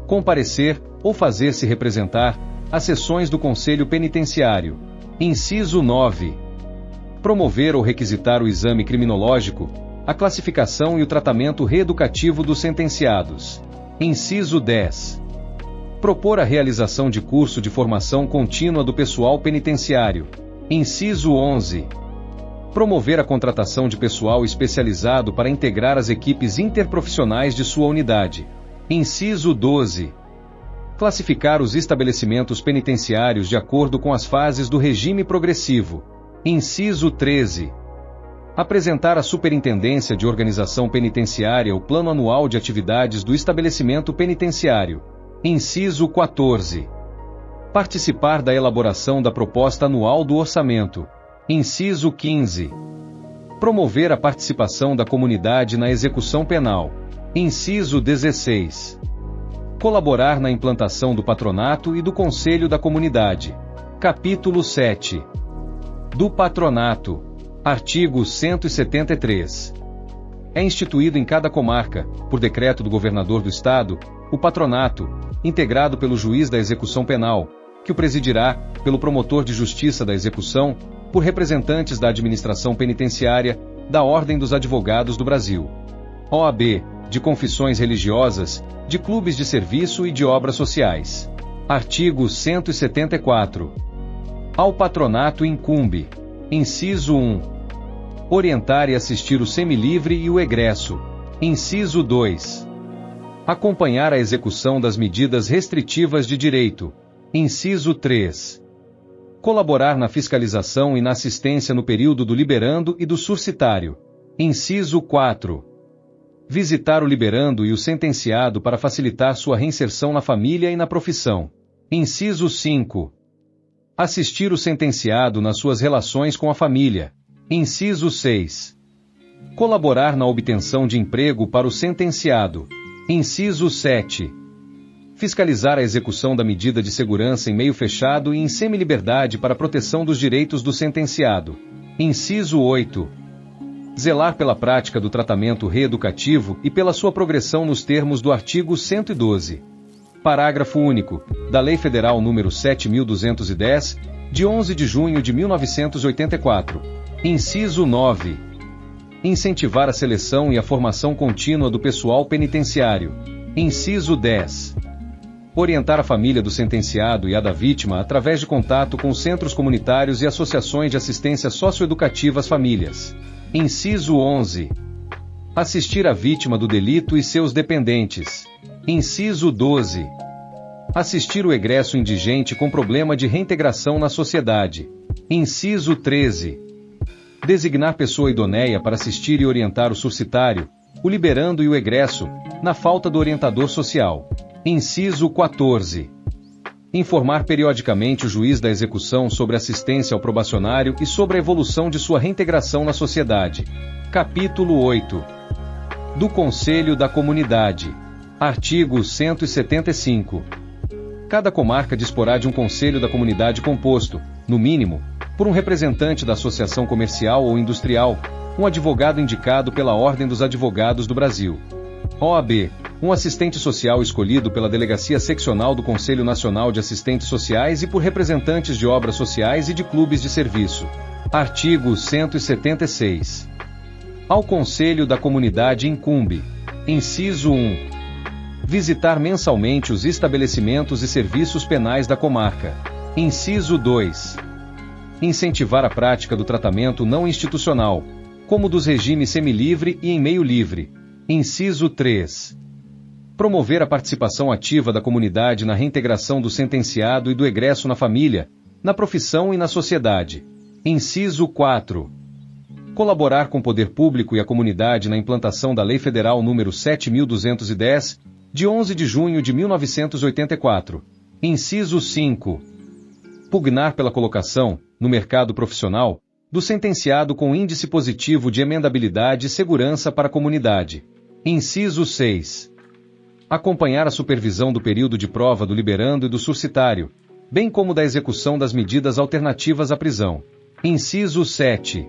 Comparecer, ou fazer-se representar, às sessões do Conselho Penitenciário. Inciso 9. Promover ou requisitar o exame criminológico, a classificação e o tratamento reeducativo dos sentenciados. Inciso 10. Propor a realização de curso de formação contínua do pessoal penitenciário. Inciso 11. Promover a contratação de pessoal especializado para integrar as equipes interprofissionais de sua unidade. Inciso 12. Classificar os estabelecimentos penitenciários de acordo com as fases do regime progressivo. Inciso 13. Apresentar à Superintendência de Organização Penitenciária o plano anual de atividades do estabelecimento penitenciário. Inciso 14. Participar da elaboração da proposta anual do orçamento. Inciso 15. Promover a participação da comunidade na execução penal. Inciso 16. Colaborar na implantação do patronato e do conselho da comunidade. Capítulo 7. Do patronato. Artigo 173. É instituído em cada comarca, por decreto do governador do estado, o patronato, integrado pelo juiz da execução penal, que o presidirá, pelo promotor de justiça da execução, por representantes da administração penitenciária, da Ordem dos Advogados do Brasil, OAB, de confissões religiosas, de clubes de serviço e de obras sociais. Artigo 174. Ao patronato incumbe: Inciso 1. Orientar e assistir o semilivre e o egresso. Inciso 2. Acompanhar a execução das medidas restritivas de direito. Inciso 3. Colaborar na fiscalização e na assistência no período do liberando e do sursitário. Inciso 4. Visitar o liberando e o sentenciado para facilitar sua reinserção na família e na profissão. Inciso 5. Assistir o sentenciado nas suas relações com a família. Inciso 6. Colaborar na obtenção de emprego para o sentenciado. Inciso 7. Fiscalizar a execução da medida de segurança em meio fechado e em semiliberdade para a proteção dos direitos do sentenciado. Inciso 8. Zelar pela prática do tratamento reeducativo e pela sua progressão nos termos do artigo 112. Parágrafo único, da Lei Federal nº 7.210, de 11 de junho de 1984. Inciso 9. Incentivar a seleção e a formação contínua do pessoal penitenciário. Inciso 10. Orientar a família do sentenciado e a da vítima através de contato com centros comunitários e associações de assistência socioeducativa às famílias. Inciso 11. Assistir a vítima do delito e seus dependentes. Inciso 12. Assistir o egresso indigente com problema de reintegração na sociedade. Inciso 13. Designar pessoa idoneia para assistir e orientar o surcitário, o liberando e o egresso, na falta do orientador social. Inciso 14. Informar periodicamente o juiz da execução sobre assistência ao probacionário e sobre a evolução de sua reintegração na sociedade. Capítulo 8. Do Conselho da Comunidade. Artigo 175. Cada comarca disporá de um Conselho da Comunidade composto, no mínimo, por um representante da associação comercial ou industrial, um advogado indicado pela Ordem dos Advogados do Brasil. OAB, um assistente social escolhido pela Delegacia Seccional do Conselho Nacional de Assistentes Sociais e por representantes de obras sociais e de clubes de serviço. Artigo 176. Ao Conselho da Comunidade incumbe: inciso 1. Visitar mensalmente os estabelecimentos e serviços penais da comarca. Inciso 2. Incentivar a prática do tratamento não institucional, como dos regimes semilivre e em meio livre. Inciso 3. Promover a participação ativa da comunidade na reintegração do sentenciado e do egresso na família, na profissão e na sociedade. Inciso 4. Colaborar com o poder público e a comunidade na implantação da Lei Federal nº 7.210, de 11 de junho de 1984. Inciso 5. Pugnar pela colocação, no mercado profissional, do sentenciado com índice positivo de emendabilidade e segurança para a comunidade. Inciso 6. Acompanhar a supervisão do período de prova do liberando e do surcitário, bem como da execução das medidas alternativas à prisão. Inciso 7.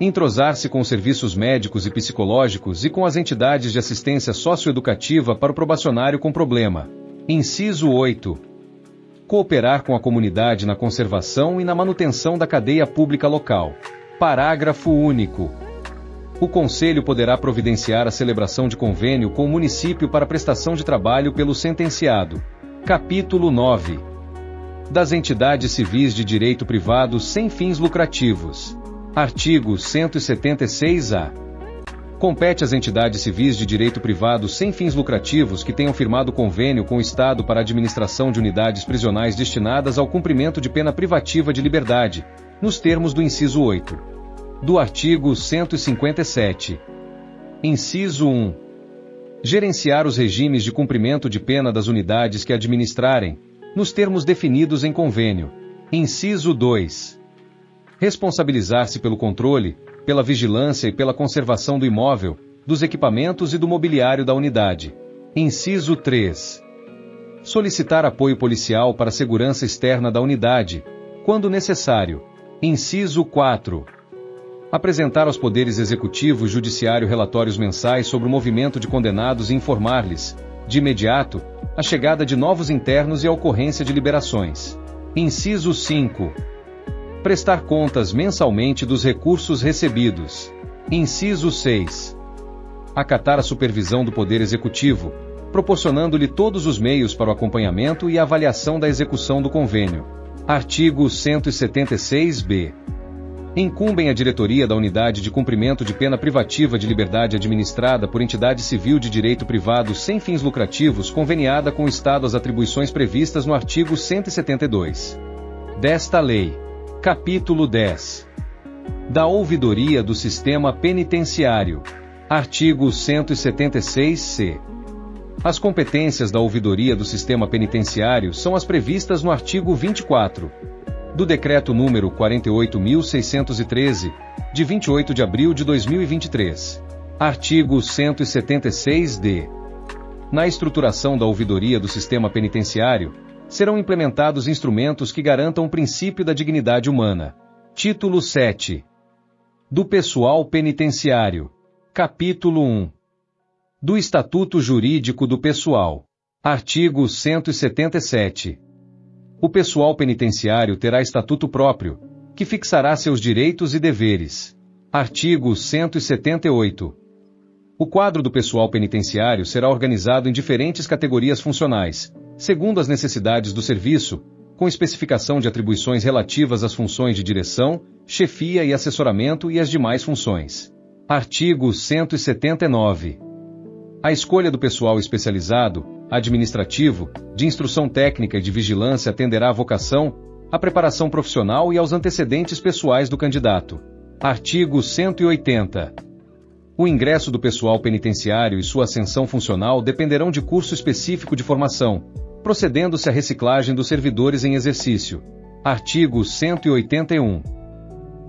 Entrosar-se com os serviços médicos e psicológicos e com as entidades de assistência socioeducativa para o probacionário com problema. Inciso 8. Cooperar com a comunidade na conservação e na manutenção da cadeia pública local. Parágrafo único. O Conselho poderá providenciar a celebração de convênio com o município para prestação de trabalho pelo sentenciado. Capítulo 9. Das entidades civis de direito privado sem fins lucrativos. Artigo 176-A. Compete às entidades civis de direito privado sem fins lucrativos que tenham firmado convênio com o Estado para a administração de unidades prisionais destinadas ao cumprimento de pena privativa de liberdade, nos termos do inciso 8. Do artigo 157. Inciso 1. Gerenciar os regimes de cumprimento de pena das unidades que administrarem, nos termos definidos em convênio. Inciso 2. Responsabilizar-se pelo controle, pela vigilância e pela conservação do imóvel, dos equipamentos e do mobiliário da unidade. Inciso 3. Solicitar apoio policial para a segurança externa da unidade, quando necessário. Inciso 4. Apresentar aos poderes executivo e judiciário relatórios mensais sobre o movimento de condenados e informar-lhes, de imediato, a chegada de novos internos e a ocorrência de liberações. Inciso 5. Prestar contas mensalmente dos recursos recebidos. Inciso 6. Acatar a supervisão do Poder Executivo, proporcionando-lhe todos os meios para o acompanhamento e a avaliação da execução do convênio. Artigo 176-B. Incumbem a diretoria da Unidade de Cumprimento de Pena Privativa de Liberdade administrada por entidade civil de direito privado sem fins lucrativos conveniada com o Estado as atribuições previstas no artigo 172 desta lei. Capítulo 10. Da ouvidoria do sistema penitenciário. Artigo 176-C. As competências da ouvidoria do sistema penitenciário são as previstas no artigo 24 do Decreto número 48.613, de 28 de abril de 2023. Artigo 176-D. Na estruturação da ouvidoria do sistema penitenciário, serão implementados instrumentos que garantam o princípio da dignidade humana. Título 7. Do pessoal penitenciário. Capítulo 1. Do Estatuto Jurídico do Pessoal. Artigo 177. O pessoal penitenciário terá estatuto próprio, que fixará seus direitos e deveres. Artigo 178. O quadro do pessoal penitenciário será organizado em diferentes categorias funcionais, segundo as necessidades do serviço, com especificação de atribuições relativas às funções de direção, chefia e assessoramento e as demais funções. Artigo 179. A escolha do pessoal especializado, administrativo, de instrução técnica e de vigilância atenderá à vocação, à preparação profissional e aos antecedentes pessoais do candidato. Artigo 180. O ingresso do pessoal penitenciário e sua ascensão funcional dependerão de curso específico de formação, procedendo-se à reciclagem dos servidores em exercício. Artigo 181.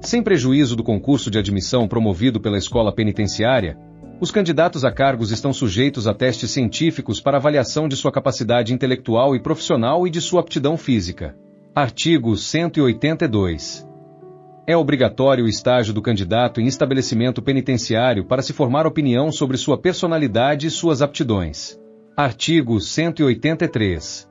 Sem prejuízo do concurso de admissão promovido pela escola penitenciária, os candidatos a cargos estão sujeitos a testes científicos para avaliação de sua capacidade intelectual e profissional e de sua aptidão física. Artigo 182. É obrigatório o estágio do candidato em estabelecimento penitenciário para se formar opinião sobre sua personalidade e suas aptidões. Artigo 183.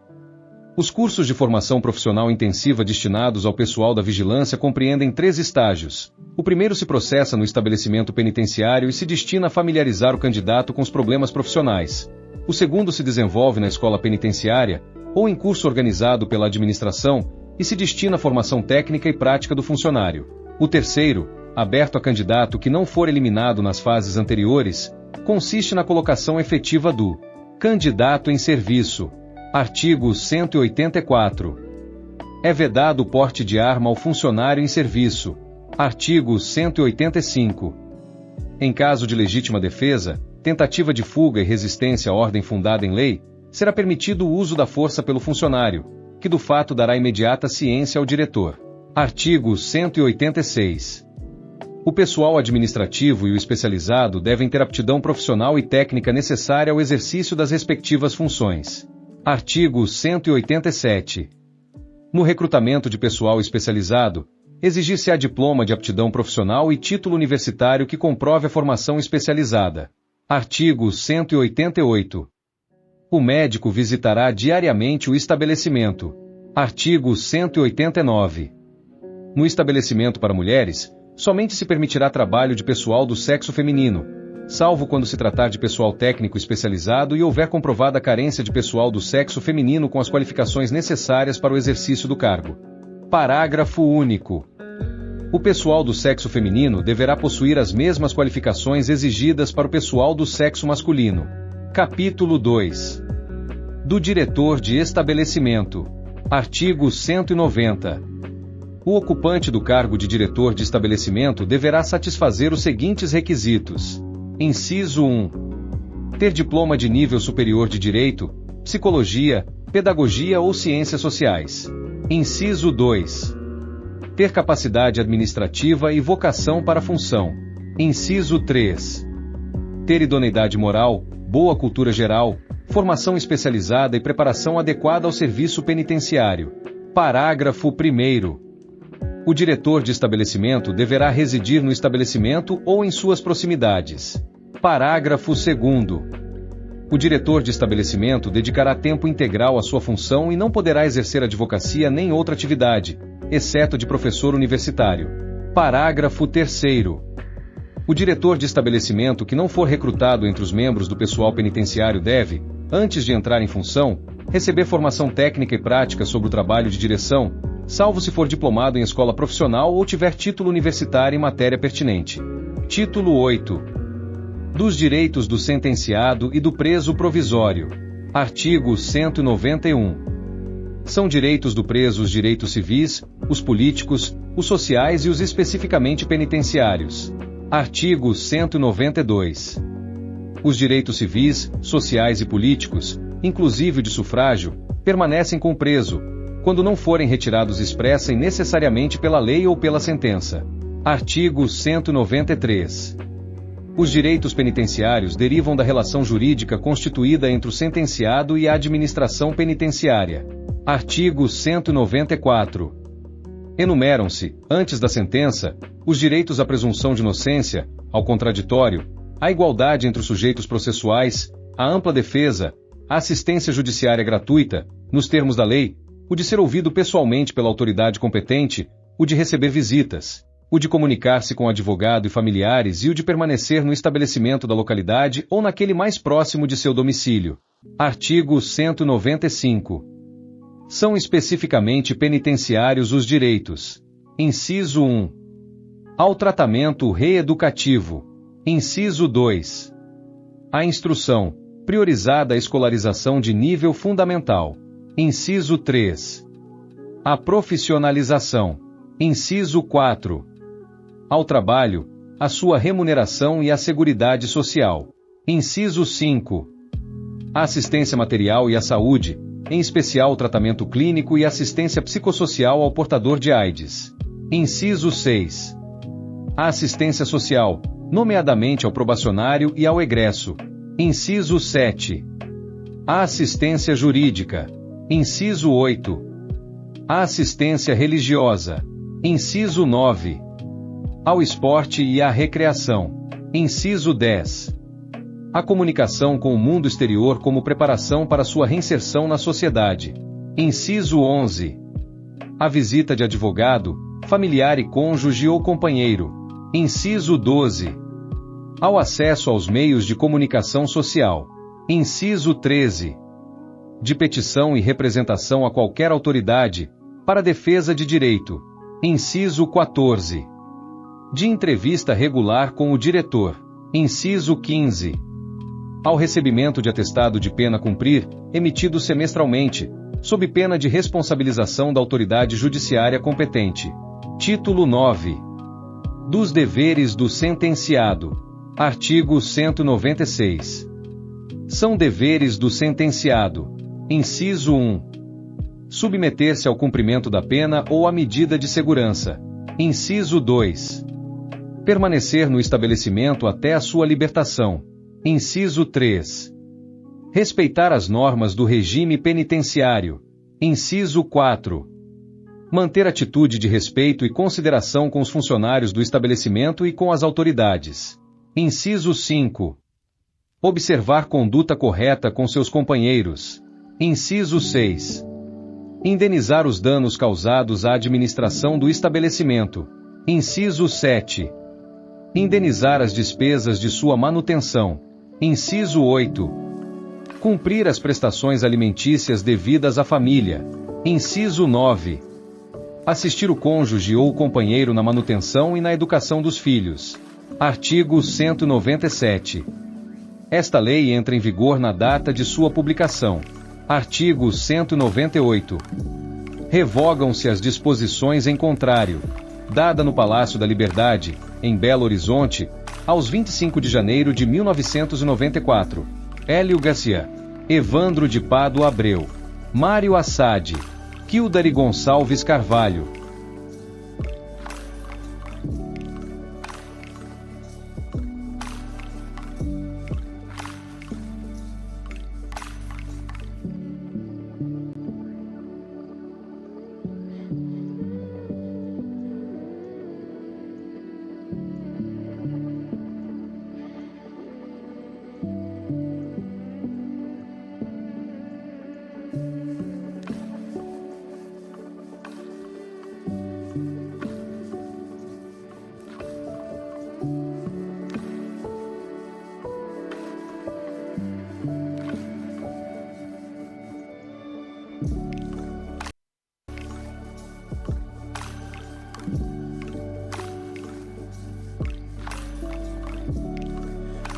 Os cursos de formação profissional intensiva destinados ao pessoal da vigilância compreendem 3 estágios. O primeiro se processa no estabelecimento penitenciário e se destina a familiarizar o candidato com os problemas profissionais. O segundo se desenvolve na escola penitenciária, ou em curso organizado pela administração, e se destina à formação técnica e prática do funcionário. O terceiro, aberto a candidato que não for eliminado nas fases anteriores, consiste na colocação efetiva do candidato em serviço. Artigo 184. É vedado o porte de arma ao funcionário em serviço. Artigo 185. Em caso de legítima defesa, tentativa de fuga e resistência à ordem fundada em lei, será permitido o uso da força pelo funcionário, que do fato dará imediata ciência ao diretor. Artigo 186. O pessoal administrativo e o especializado devem ter aptidão profissional e técnica necessária ao exercício das respectivas funções. Artigo 187. No recrutamento de pessoal especializado, exigir-se-á diploma de aptidão profissional e título universitário que comprove a formação especializada. Artigo 188. O médico visitará diariamente o estabelecimento. Artigo 189. No estabelecimento para mulheres, somente se permitirá trabalho de pessoal do sexo feminino, salvo quando se tratar de pessoal técnico especializado e houver comprovada a carência de pessoal do sexo feminino com as qualificações necessárias para o exercício do cargo. Parágrafo único. O pessoal do sexo feminino deverá possuir as mesmas qualificações exigidas para o pessoal do sexo masculino. Capítulo 2. Do diretor de estabelecimento. Artigo 190. O ocupante do cargo de diretor de estabelecimento deverá satisfazer os seguintes requisitos. Inciso 1. Ter diploma de nível superior de Direito, Psicologia, Pedagogia ou Ciências Sociais. Inciso 2. Ter capacidade administrativa e vocação para a função. Inciso 3. Ter idoneidade moral, boa cultura geral, formação especializada e preparação adequada ao serviço penitenciário. Parágrafo 1º. O diretor de estabelecimento deverá residir no estabelecimento ou em suas proximidades. Parágrafo 2º. O diretor de estabelecimento dedicará tempo integral à sua função e não poderá exercer advocacia nem outra atividade, exceto de professor universitário. Parágrafo 3º. O diretor de estabelecimento que não for recrutado entre os membros do pessoal penitenciário deve, antes de entrar em função, receber formação técnica e prática sobre o trabalho de direção, salvo se for diplomado em escola profissional ou tiver título universitário em matéria pertinente. Título 8. Dos direitos do sentenciado e do preso provisório. Artigo 191. São direitos do preso os direitos civis, os políticos, os sociais e os especificamente penitenciários. Artigo 192. Os direitos civis, sociais e políticos, inclusive o de sufrágio, permanecem com o preso, quando não forem retirados expressa e necessariamente pela lei ou pela sentença. Artigo 193. Os direitos penitenciários derivam da relação jurídica constituída entre o sentenciado e a administração penitenciária. Artigo 194. Enumeram-se, antes da sentença, os direitos à presunção de inocência, ao contraditório, à igualdade entre os sujeitos processuais, à ampla defesa, à assistência judiciária gratuita, nos termos da lei, o de ser ouvido pessoalmente pela autoridade competente, o de receber visitas, o de comunicar-se com advogado e familiares e o de permanecer no estabelecimento da localidade ou naquele mais próximo de seu domicílio. Artigo 195. São especificamente penitenciários os direitos. Inciso 1. Ao tratamento reeducativo. Inciso 2. À instrução, priorizada a escolarização de nível fundamental. Inciso 3. À profissionalização. Inciso 4. Ao trabalho, à sua remuneração e à seguridade social. Inciso 5. À assistência material e à saúde, em especial o tratamento clínico e assistência psicossocial ao portador de AIDS. Inciso 6. À assistência social, nomeadamente ao probacionário e ao egresso. Inciso 7. À assistência jurídica. Inciso 8. À assistência religiosa. Inciso 9. Ao esporte e à recreação. Inciso 10. A comunicação com o mundo exterior como preparação para sua reinserção na sociedade. Inciso 11. A visita de advogado, familiar e cônjuge ou companheiro. Inciso 12. Ao acesso aos meios de comunicação social. Inciso 13. De petição e representação a qualquer autoridade, para defesa de direito. Inciso 14. De entrevista regular com o diretor. Inciso 15. Ao recebimento de atestado de pena a cumprir, emitido semestralmente, sob pena de responsabilização da autoridade judiciária competente. Título 9. Dos deveres do sentenciado. Artigo 196. São deveres do sentenciado. Inciso 1. Submeter-se ao cumprimento da pena ou à medida de segurança. Inciso 2. Permanecer no estabelecimento até a sua libertação. Inciso 3. Respeitar as normas do regime penitenciário. Inciso 4. Manter atitude de respeito e consideração com os funcionários do estabelecimento e com as autoridades. Inciso 5. Observar conduta correta com seus companheiros. Inciso 6. Indenizar os danos causados à administração do estabelecimento. Inciso 7. Indenizar as despesas de sua manutenção. Inciso 8. Cumprir as prestações alimentícias devidas à família. Inciso 9. Assistir o cônjuge ou o companheiro na manutenção e na educação dos filhos. Artigo 197. Esta lei entra em vigor na data de sua publicação. Artigo 198. Revogam-se as disposições em contrário, dada no Palácio da Liberdade, em Belo Horizonte, aos 25 de janeiro de 1994. Hélio Garcia, Evandro de Pádua Abreu, Mário Assad, Kildare Gonçalves Carvalho.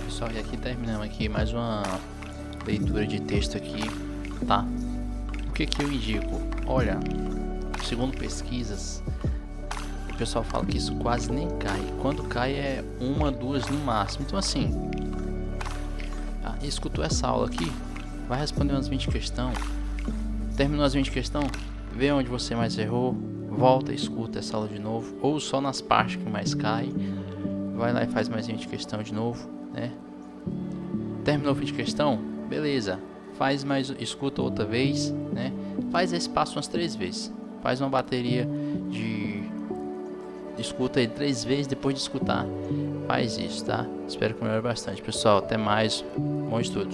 Pessoal, e aqui terminamos aqui mais uma leitura de texto aqui, tá? O que eu indico? Olha, segundo pesquisas, o pessoal fala que isso quase nem cai. Quando cai é uma, duas no máximo. Então assim, escutou essa aula aqui, vai responder umas 20 questões. Terminou as 20 questões, vê onde você mais errou, volta e escuta essa aula de novo, ou só nas partes que mais cai, vai lá e faz mais 20 questões de novo, né? Terminou 20 questões, beleza, faz mais, escuta outra vez, né? Faz esse passo umas 3 vezes, faz uma bateria de escuta ele 3 vezes, depois de escutar, faz isso, tá? Espero que melhore bastante, pessoal. Até mais, bons estudos.